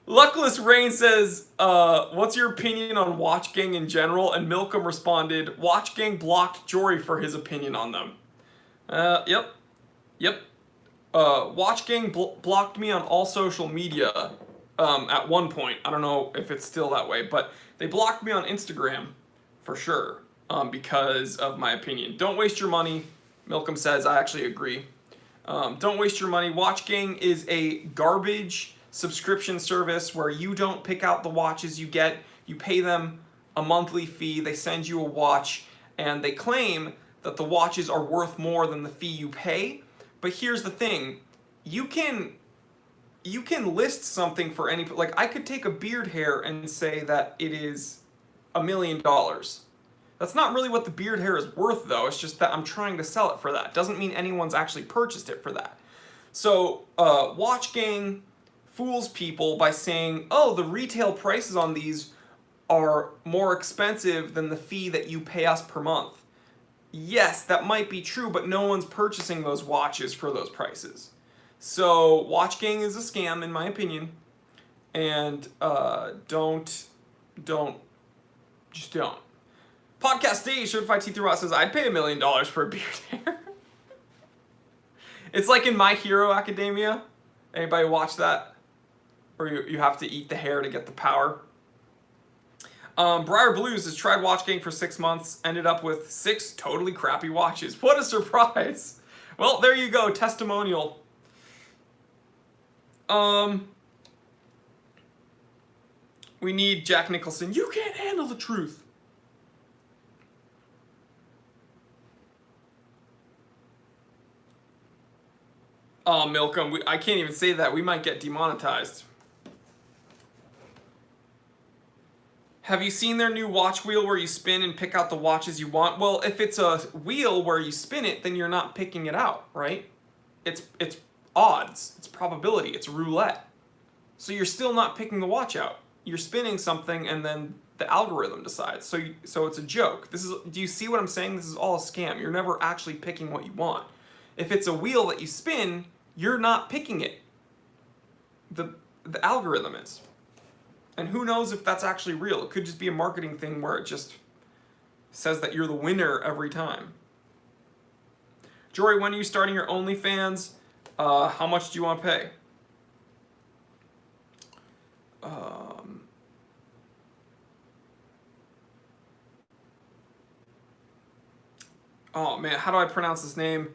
Luckless Rain says, what's your opinion on Watch Gang in general? And Milcom responded, Watch Gang blocked Jory for his opinion on them. Yep. Watch Gang blocked me on all social media at one point. I don't know if it's still that way, but they blocked me on Instagram for sure because of my opinion. Don't waste your money. Milcom says, I actually agree. Don't waste your money. WatchGang is a garbage subscription service where you don't pick out the watches you get. You pay them a monthly fee. They send you a watch, and they claim that the watches are worth more than the fee you pay. But here's the thing. You can list something for any, like I could take a beard hair and say that it is $1 million. That's not really what the beard hair is worth though, it's just that I'm trying to sell it for that. Doesn't mean anyone's actually purchased it for that. So WatchGang fools people by saying, oh, the retail prices on these are more expensive than the fee that you pay us per month. Yes, that might be true, but no one's purchasing those watches for those prices. So WatchGang is a scam, in my opinion, and just don't. Podcast Day, Certified T3 Bot says, I'd pay $1 million for a beard hair. It's like in My Hero Academia. Anybody watch that? Or you have to eat the hair to get the power. Briar Blues has tried WatchGang for 6 months, ended up with 6 totally crappy watches. What a surprise! Well, there you go, testimonial. We need Jack Nicholson. You can't handle the truth. Oh, Milcom, I can't even say that. We might get demonetized. Have you seen their new watch wheel where you spin and pick out the watches you want? Well, if it's a wheel where you spin it, then you're not picking it out, right? It's odds, it's probability, it's roulette. So you're still not picking the watch out. You're spinning something and then the algorithm decides. So it's a joke. Do you see what I'm saying? This is all a scam. You're never actually picking what you want. If it's a wheel that you spin, you're not picking it. The algorithm is. And who knows if that's actually real? It could just be a marketing thing where it just says that you're the winner every time. Jory, when are you starting your OnlyFans? How much do you want to pay? Oh man, how do I pronounce this name?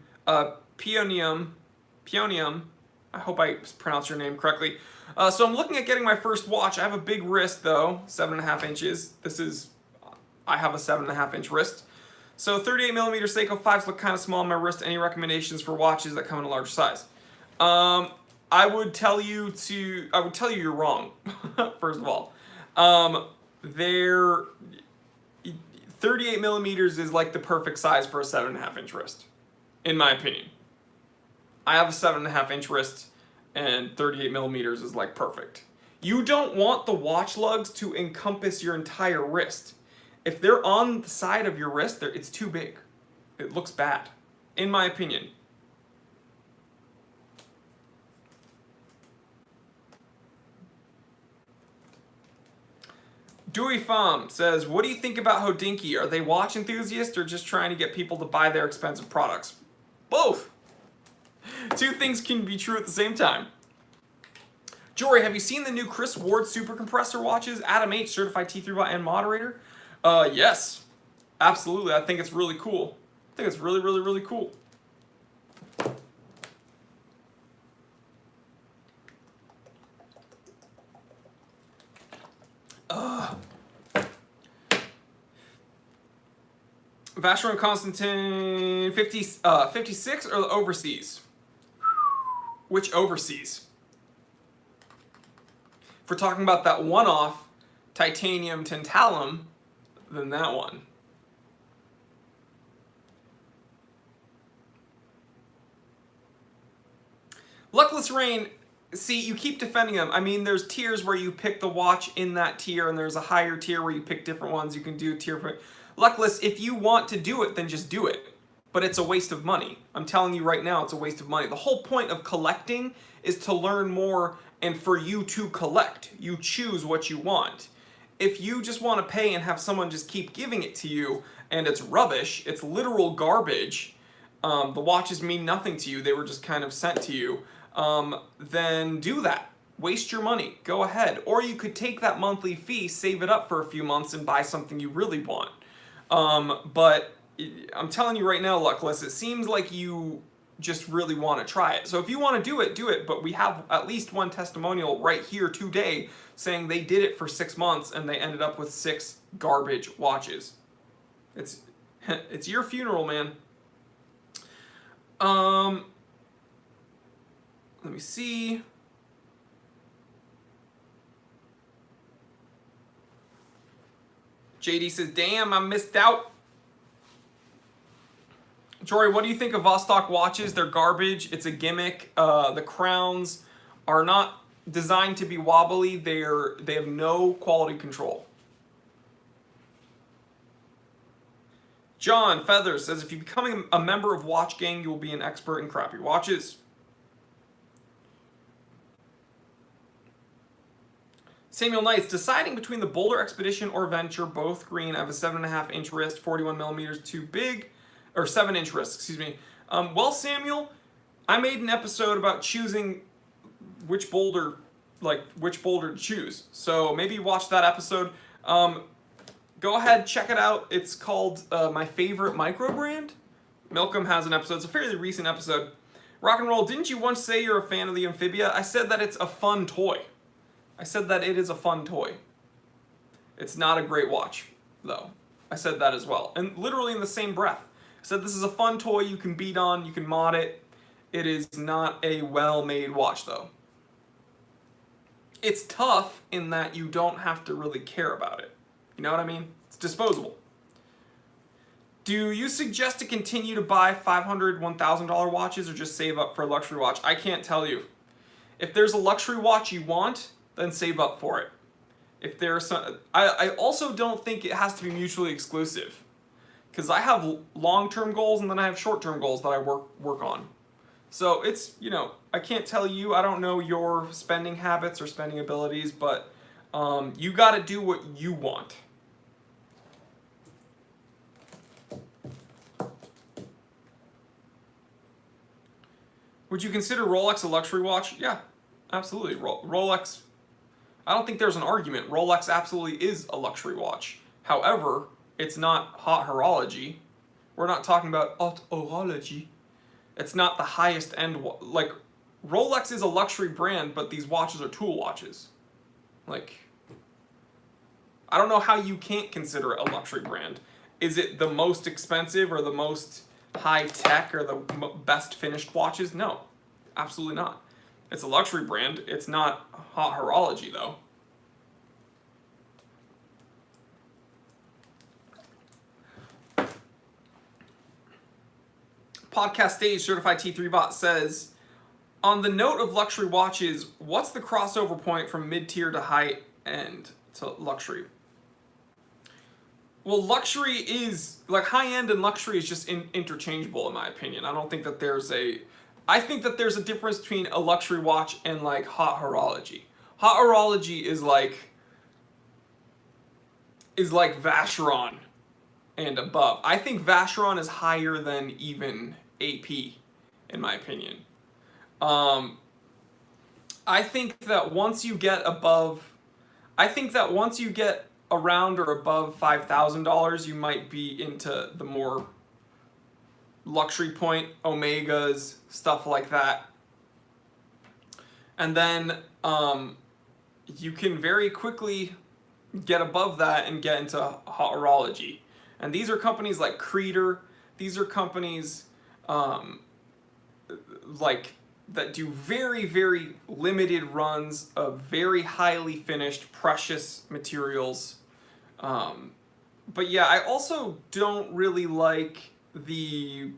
Peonium. I hope I pronounced your name correctly. So I'm looking at getting my first watch. I have a big wrist though, 7.5 inches. I have a 7.5 inch wrist. So 38 millimeter Seiko 5s look kind of small on my wrist. Any recommendations for watches that come in a large size? I would tell you you're wrong, first of all. 38 millimeters is like the perfect size for a 7.5 inch wrist, in my opinion. I have a 7.5 inch wrist, and 38 millimeters is like perfect. You don't want the watch lugs to encompass your entire wrist. If they're on the side of your wrist, it's too big. It looks bad, in my opinion. Dewey Pham says, what do you think about Hodinkee? Are they watch enthusiasts or just trying to get people to buy their expensive products? Both. Two things can be true at the same time. Jory, have you seen the new Chris Ward super compressor watches? Adam H, certified T3 bot and moderator? Yes, absolutely. I think it's really cool. I think it's really, really, really cool. Vacheron Constantin 56 or the overseas? Which overseas? If we're talking about that one-off titanium tantalum, then that one. Luckless Rain, see, you keep defending them. I mean, there's tiers where you pick the watch in that tier, and there's a higher tier where you pick different ones. You can do tier for Luckless, if you want to do it, then just do it. But it's a waste of money. I'm telling you right now, it's a waste of money. The whole point of collecting is to learn more and for you to collect. You choose what you want. If you just want to pay and have someone just keep giving it to you and it's rubbish, it's literal garbage, the watches mean nothing to you, they were just kind of sent to you, then do that. waste your money. Go ahead. Or you could take that monthly fee, save it up for a few months, and buy something you really want. But I'm telling you right now, Luckless, it seems like you just really want to try it. So if you want to do it, do it. But we have at least one testimonial right here today saying they did it for 6 months and they ended up with 6 garbage watches. It's your funeral, man. Let me see. JD says, damn, I missed out. Jory, what do you think of Vostok watches? They're garbage. It's a gimmick. The crowns are not designed to be wobbly. They have no quality control. John Feathers says, if you become a member of Watch Gang, you will be an expert in crappy watches. Samuel Knights, deciding between the Boulder Expedition or Venture, both green. I have a 7.5-inch wrist, 41 millimeters too big, or 7-inch wrist, excuse me. Well, Samuel, I made an episode about choosing which boulder to choose. So maybe watch that episode. Go ahead, check it out. It's called My Favorite Micro Brand. Milcom has an episode. It's a fairly recent episode. Rock and Roll, didn't you once say you're a fan of the Amphibia? I said that it's a fun toy. I said that it is a fun toy. It's not a great watch, though. I said that as well. And literally in the same breath. I said this is a fun toy you can beat on, you can mod it. It is not a well-made watch, though. It's tough in that you don't have to really care about it. You know what I mean? It's disposable. Do you suggest to continue to buy $500, $1,000 watches or just save up for a luxury watch? I can't tell you. If there's a luxury watch you want, then save up for it. If there's some, I also don't think it has to be mutually exclusive, because I have long-term goals and then I have short-term goals that I work on. So it's, you know, I can't tell you, I don't know your spending habits or spending abilities, but you got to do what you want. Would you consider Rolex a luxury watch? Yeah, absolutely. Rolex, I don't think there's an argument. Rolex absolutely is a luxury watch. However, it's not hot horology. We're not talking about hot horology. It's not the highest end, like, Rolex is a luxury brand, but these watches are tool watches. Like, I don't know how you can't consider it a luxury brand. Is it the most expensive or the most high tech or the best finished watches? No, absolutely not. It's a luxury brand. It's not hot horology, though. Podcast Stage Certified T3 Bot says, on the note of luxury watches, what's the crossover point from mid-tier to high-end to luxury? Well, luxury is, like, high-end and luxury is just interchangeable in my opinion. I don't think that there's I think that there's a difference between a luxury watch and, like, hot horology. Hot horology is like Vacheron and above. I think Vacheron is higher than even AP, in my opinion. I think that once you get around or above $5,000, you might be into the more luxury point, Omegas, stuff like that. And then you can very quickly get above that and get into hot horology. And these are companies like Creeder. These are companies like that do very, very limited runs of very highly finished, precious materials. But yeah, I also don't really like I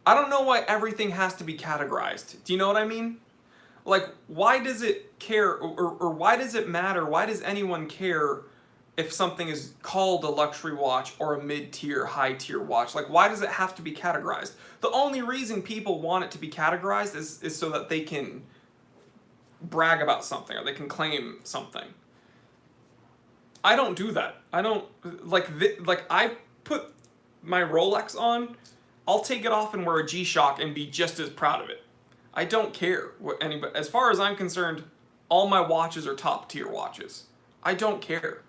don't know why everything has to be categorized. Do you know what I mean? Like, why does it care, or why does it matter? Why does anyone care if something is called a luxury watch or a mid-tier, high-tier watch? Like, why does it have to be categorized? The only reason people want it to be categorized is so that they can brag about something or they can claim something. I don't do that. I don't, like I put my Rolex on, I'll take it off and wear a G-Shock and be just as proud of it. I don't care what anybody. As far as I'm concerned, all my watches are top tier watches. I don't care.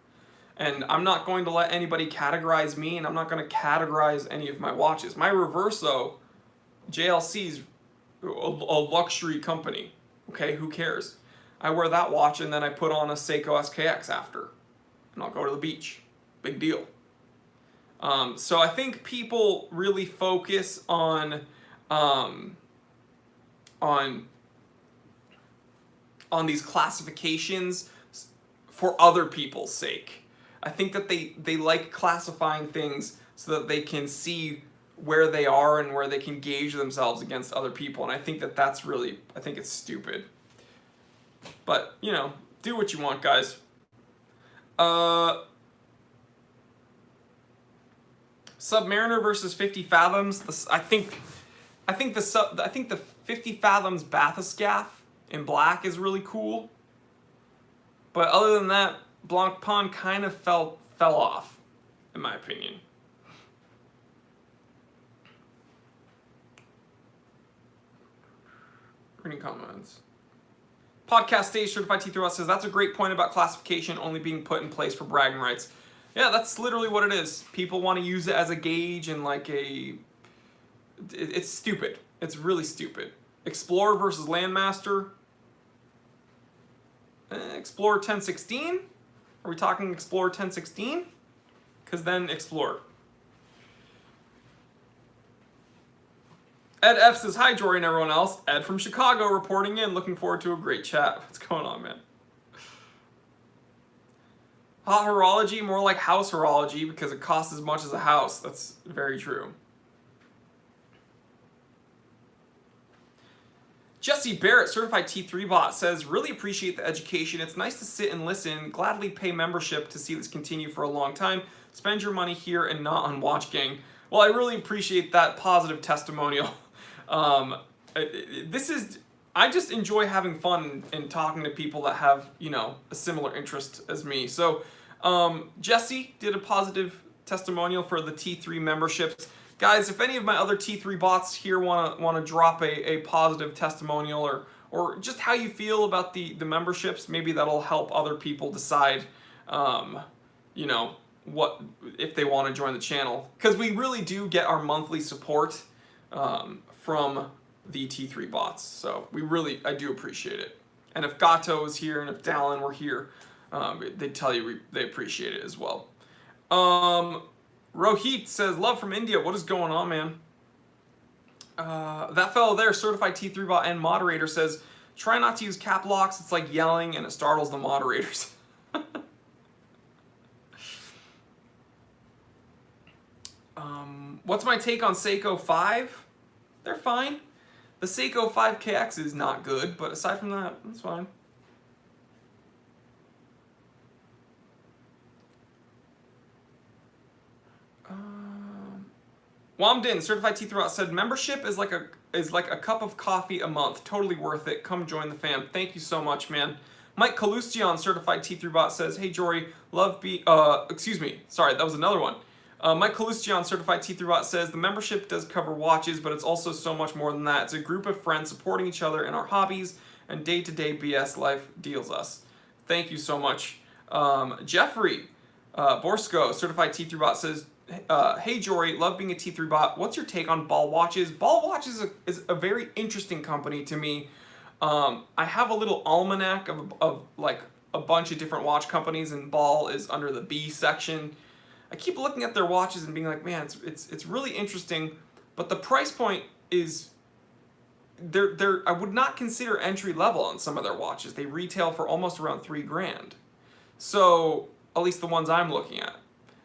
And I'm not going to let anybody categorize me, and I'm not going to categorize any of my watches. My Reverso JLC's a luxury company. Okay, who cares? I wear that watch and then I put on a Seiko SKX after, and I'll go to the beach. Big deal. So I think people really focus on on these classifications for other people's sake. I think that they like classifying things so that they can see where they are and where they can gauge themselves against other people. And I think that that's really, I think it's stupid. But, you know, do what you want, guys. Submariner versus 50 Fathoms. I think the 50 Fathoms Bathyscaphe in black is really cool. But other than that, Blanc Pond kind of fell off, in my opinion. Reading comments. Podcast Stage Certified T3 says, that's a great point about classification only being put in place for bragging rights. Yeah, that's literally what it is. People want to use it as a gauge and like a... It's stupid. It's really stupid. Explorer versus Landmaster. Explorer 1016? Are we talking Explorer 1016? Because then Explorer. Ed F says, hi, Jory and everyone else. Ed from Chicago reporting in. Looking forward to a great chat. What's going on, man? Hot horology, more like house horology because it costs as much as a house. That's very true. Jesse Barrett, Certified T3 Bot, says, really appreciate the education. It's nice to sit and listen. Gladly pay membership to see this continue for a long time. Spend your money here and not on Watch Gang. Well, I really appreciate that positive testimonial. I just enjoy having fun and talking to people that have, you know, a similar interest as me. So, Jesse did a positive testimonial for the T3 memberships. Guys, if any of my other T3 bots here want to drop a positive testimonial or just how you feel about the memberships, maybe that'll help other people decide, you know, what if they want to join the channel. Because we really do get our monthly support from the T3 bots. So I do appreciate it. And if Gato was here and if Dallin were here, they'd tell you they appreciate it as well. Rohit says, love from India. What is going on, man? That fellow there, Certified T3 Bot and moderator, says, try not to use cap locks. It's like yelling and it startles the moderators. What's my take on Seiko 5? They're fine. The Seiko 5KX is not good, but aside from that, it's fine. Wamdin, Certified T3 Bot, said, membership is like a cup of coffee a month. Totally worth it. Come join the fam. Thank you so much, man. Mike Kalustion, Certified T3 Bot, says, hey Jory, excuse me, sorry, that was another one. Mike Kalustion, Certified T3 Bot, says, the membership does cover watches, but it's also so much more than that. It's a group of friends supporting each other in our hobbies, and day-to-day BS life deals us. Thank you so much. Jeffrey Borsko, Certified T3 Bot, says, hey Jory, love being a T3 Bot. What's your take on Ball Watches? Ball Watches is a very interesting company to me. I have a little almanac of like a bunch of different watch companies, and Ball is under the B section. I keep looking at their watches and being like, man, it's really interesting, but the price point is I would not consider entry level on some of their watches. They retail for almost around $3,000. So at least the ones I'm looking at.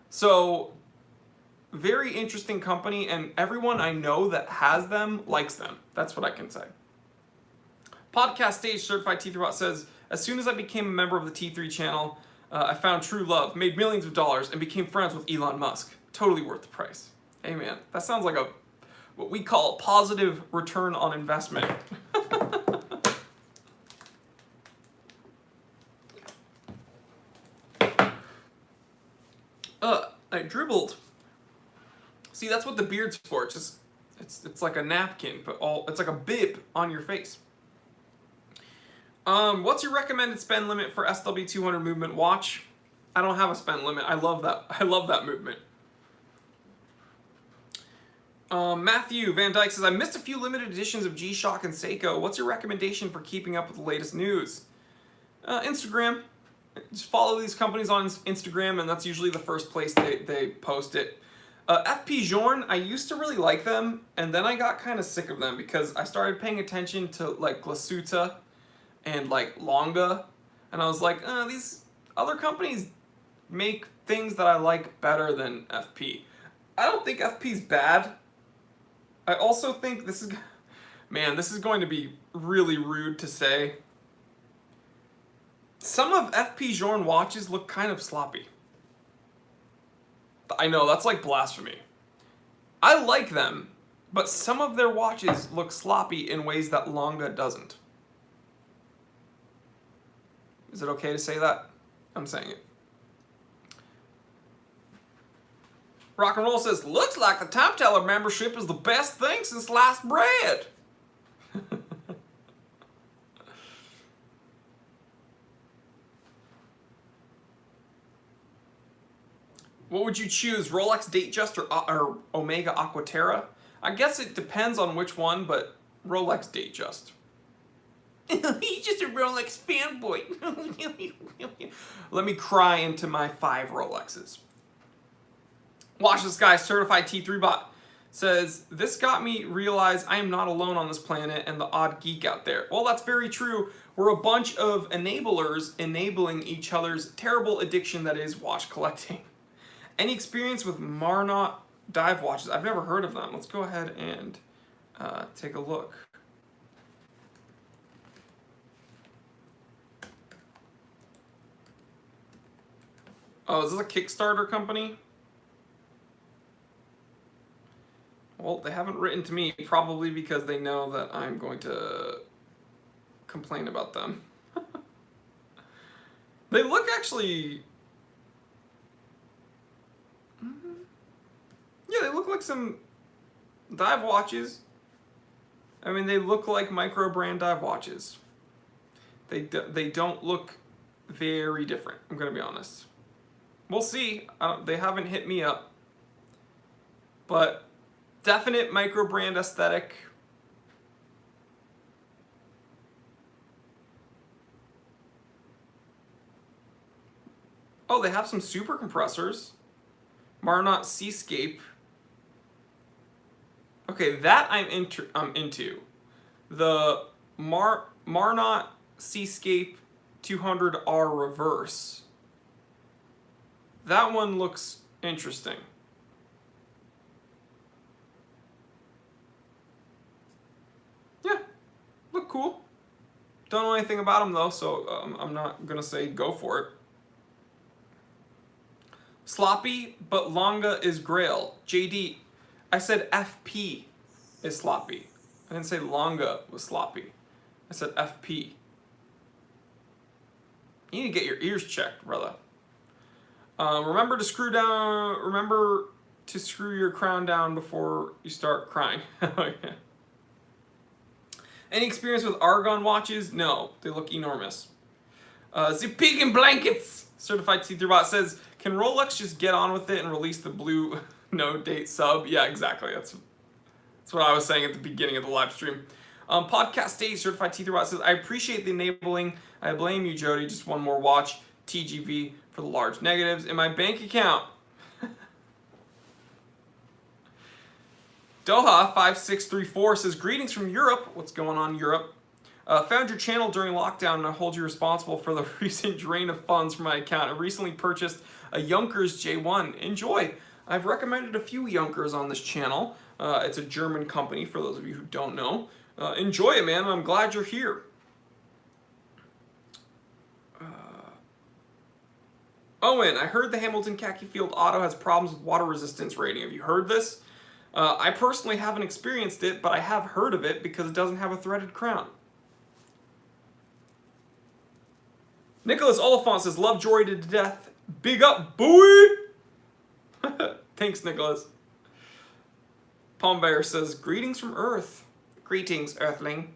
So very interesting company, and everyone I know that has them likes them. That's what I can say. Podcast Stage Certified T3 Bot says, as soon as I became a member of the T3 channel, I found true love, made millions of dollars, and became friends with Elon Musk. Totally worth the price. Hey man, that sounds like what we call a positive return on investment. I dribbled. See, that's what the beard's for. It It's like a napkin, but it's like a bib on your face. What's your recommended spend limit for SW200 movement watch? I don't have a spend limit. I love that. I love that movement. Matthew Van Dyke says, I missed a few limited editions of G-Shock and Seiko. What's your recommendation for keeping up with the latest news? Instagram. Just follow these companies on Instagram, and that's usually the first place they post it. FP Journe, I used to really like them, and then I got kind of sick of them because I started paying attention to like Glasuta and like Longa, and I was like, these other companies make things that I like better than FP. I don't think FP's bad. I also think this is going to be really rude to say. Some of FP Journe watches look kind of sloppy. I know, that's like blasphemy. I like them, but some of their watches look sloppy in ways that Longa doesn't. Is it okay to say that? I'm saying it. Rock and Roll says, looks like the Time Teller membership is the best thing since sliced bread. What would you choose, Rolex Datejust or Omega Aquaterra? I guess it depends on which one, but Rolex Datejust. He's just a Rolex fanboy. Let me cry into my 5 Rolexes. Watch this guy, Certified T3 Bot, says, this got me realize I am not alone on this planet and the odd geek out there. Well, that's very true. We're a bunch of enablers enabling each other's terrible addiction that is watch collecting. Any experience with Marnaud dive watches? I've never heard of them. Let's go ahead and take a look. Oh, is this a Kickstarter company? Well, they haven't written to me, probably because they know that I'm going to complain about them. They look actually... Yeah, they look like some dive watches. I mean, they look like micro brand dive watches. They don't look very different, I'm going to be honest. We'll see. They haven't hit me up. But definite micro brand aesthetic. Oh, they have some super compressors. Marnaud Seascape. Okay, that I'm into. The Marnaud Seascape 200R reverse. That one looks interesting. Yeah, look cool. Don't know anything about them though, so I'm not gonna say go for it. Sloppy, but Longa is Grail. JD, I said FP is sloppy. I didn't say Longa was sloppy. I said FP. You need to get your ears checked, brother. Remember to screw your crown down before you start crying. Oh, yeah. Any experience with Argon watches? No, they look enormous. The Pig in Blankets, Certified T3 Bot says, can Rolex just get on with it and release the blue no date sub? Yeah, exactly. That's what I was saying at the beginning of the live stream. Podcast Stage, Certified T3 Bot says, I appreciate the enabling. I blame you, Jody. Just one more watch. TGV for the large negatives in my bank account. Doha5634 says, greetings from Europe. What's going on, Europe? Found your channel during lockdown and I hold you responsible for the recent drain of funds from my account. I recently purchased a Junkers J1. Enjoy. I've recommended a few Junkers on this channel. It's a German company, for those of you who don't know. Enjoy it, man. I'm glad you're here. Owen, I heard the Hamilton Khaki Field Auto has problems with water resistance rating. Have you heard this? I personally haven't experienced it, but I have heard of it because it doesn't have a threaded crown. Nicholas Oliphant says, love Jory to death. Big up, boy! Thanks, Nicholas. Palm Bear says, greetings from Earth. Greetings, Earthling.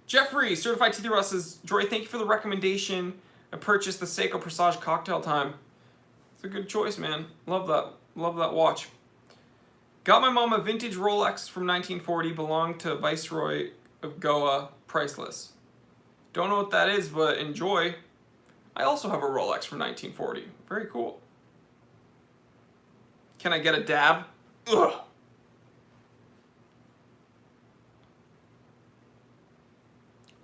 Jeffrey, Certified Teeth Rust says, Joy, thank you for the recommendation. I purchased the Seiko Presage Cocktail Time. It's a good choice, man. Love that. Love that watch. Got my mom a vintage Rolex from 1940. Belonged to Viceroy of Goa. Priceless. Don't know what that is, but enjoy. I also have a Rolex from 1940. Very cool. Can I get a dab? Ugh.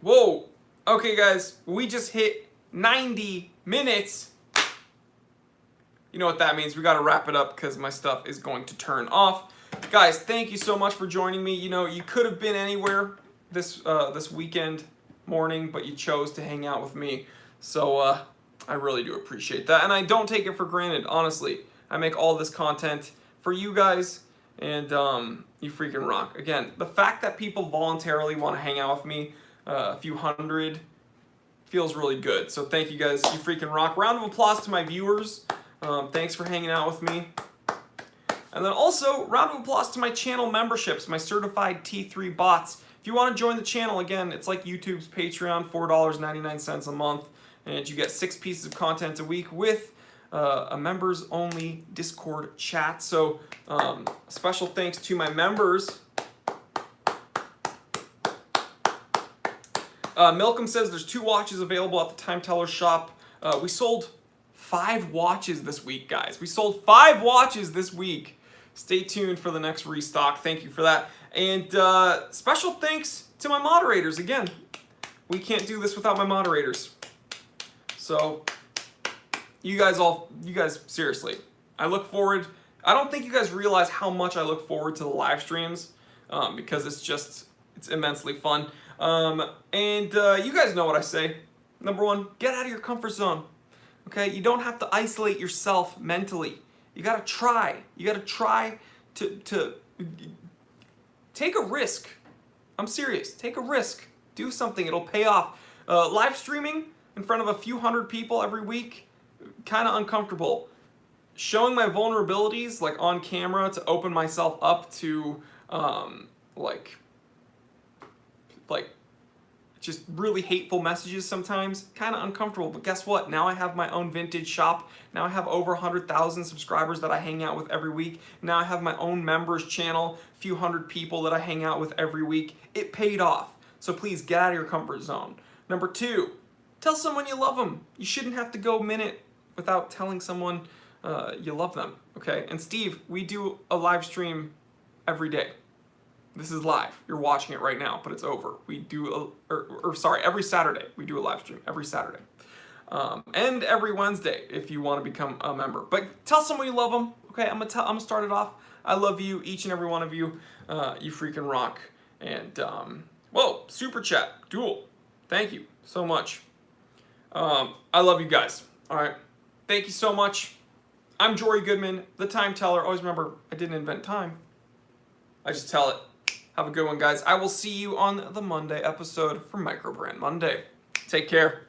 Whoa. Okay, guys. We just hit 90 minutes. You know what that means. We got to wrap it up because my stuff is going to turn off. Guys, thank you so much for joining me. You know, you could have been anywhere this weekend morning, but you chose to hang out with me. So I really do appreciate that. And I don't take it for granted, honestly. I make all this content for you guys, and you freaking rock. Again, the fact that people voluntarily want to hang out with me, a few hundred, feels really good. So thank you guys. You freaking rock. Round of applause to my viewers. Thanks for hanging out with me. And then also, round of applause to my channel memberships, my certified T3 bots. If you want to join the channel, again, it's like YouTube's Patreon, $4.99 a month. And you get 6 pieces of content a week with a members-only Discord chat. So special thanks to my members. Milcom says there's 2 watches available at the Time Teller shop. We sold 5 watches this week, guys. We sold 5 watches this week. Stay tuned for the next restock. Thank you for that. And special thanks to my moderators. Again, we can't do this without my moderators. So you guys, seriously, I look forward. I don't think you guys realize how much I look forward to the live streams because it's immensely fun. And you guys know what I say. Number 1, get out of your comfort zone. Okay, you don't have to isolate yourself mentally. You gotta try. You gotta try to take a risk. I'm serious. Take a risk. Do something. It'll pay off. Live streaming in front of a few hundred people every week, kind of uncomfortable. Showing my vulnerabilities, like on camera, to open myself up to like just really hateful messages sometimes, kind of uncomfortable. But guess what? Now I have my own vintage shop. Now I have over 100,000 subscribers that I hang out with every week. Now I have my own members channel, a few hundred people that I hang out with every week. It paid off. So please get out of your comfort zone. Number 2, tell someone you love them. You shouldn't have to go a minute without telling someone you love them, okay? And Steve, we do a live stream every day. This is live. You're watching it right now, but it's over. We do, every Saturday. We do a live stream every Saturday. And every Wednesday if you want to become a member. But tell someone you love them, okay? I'm gonna start it off. I love you, each and every one of you. You freaking rock. And, whoa, super chat, Duel. Thank you so much. I love you guys, all right? Thank you so much. I'm Jory Goodman, the Time Teller. Always remember, I didn't invent time. I just tell it. Have a good one, guys. I will see you on the Monday episode for Microbrand Monday. Take care.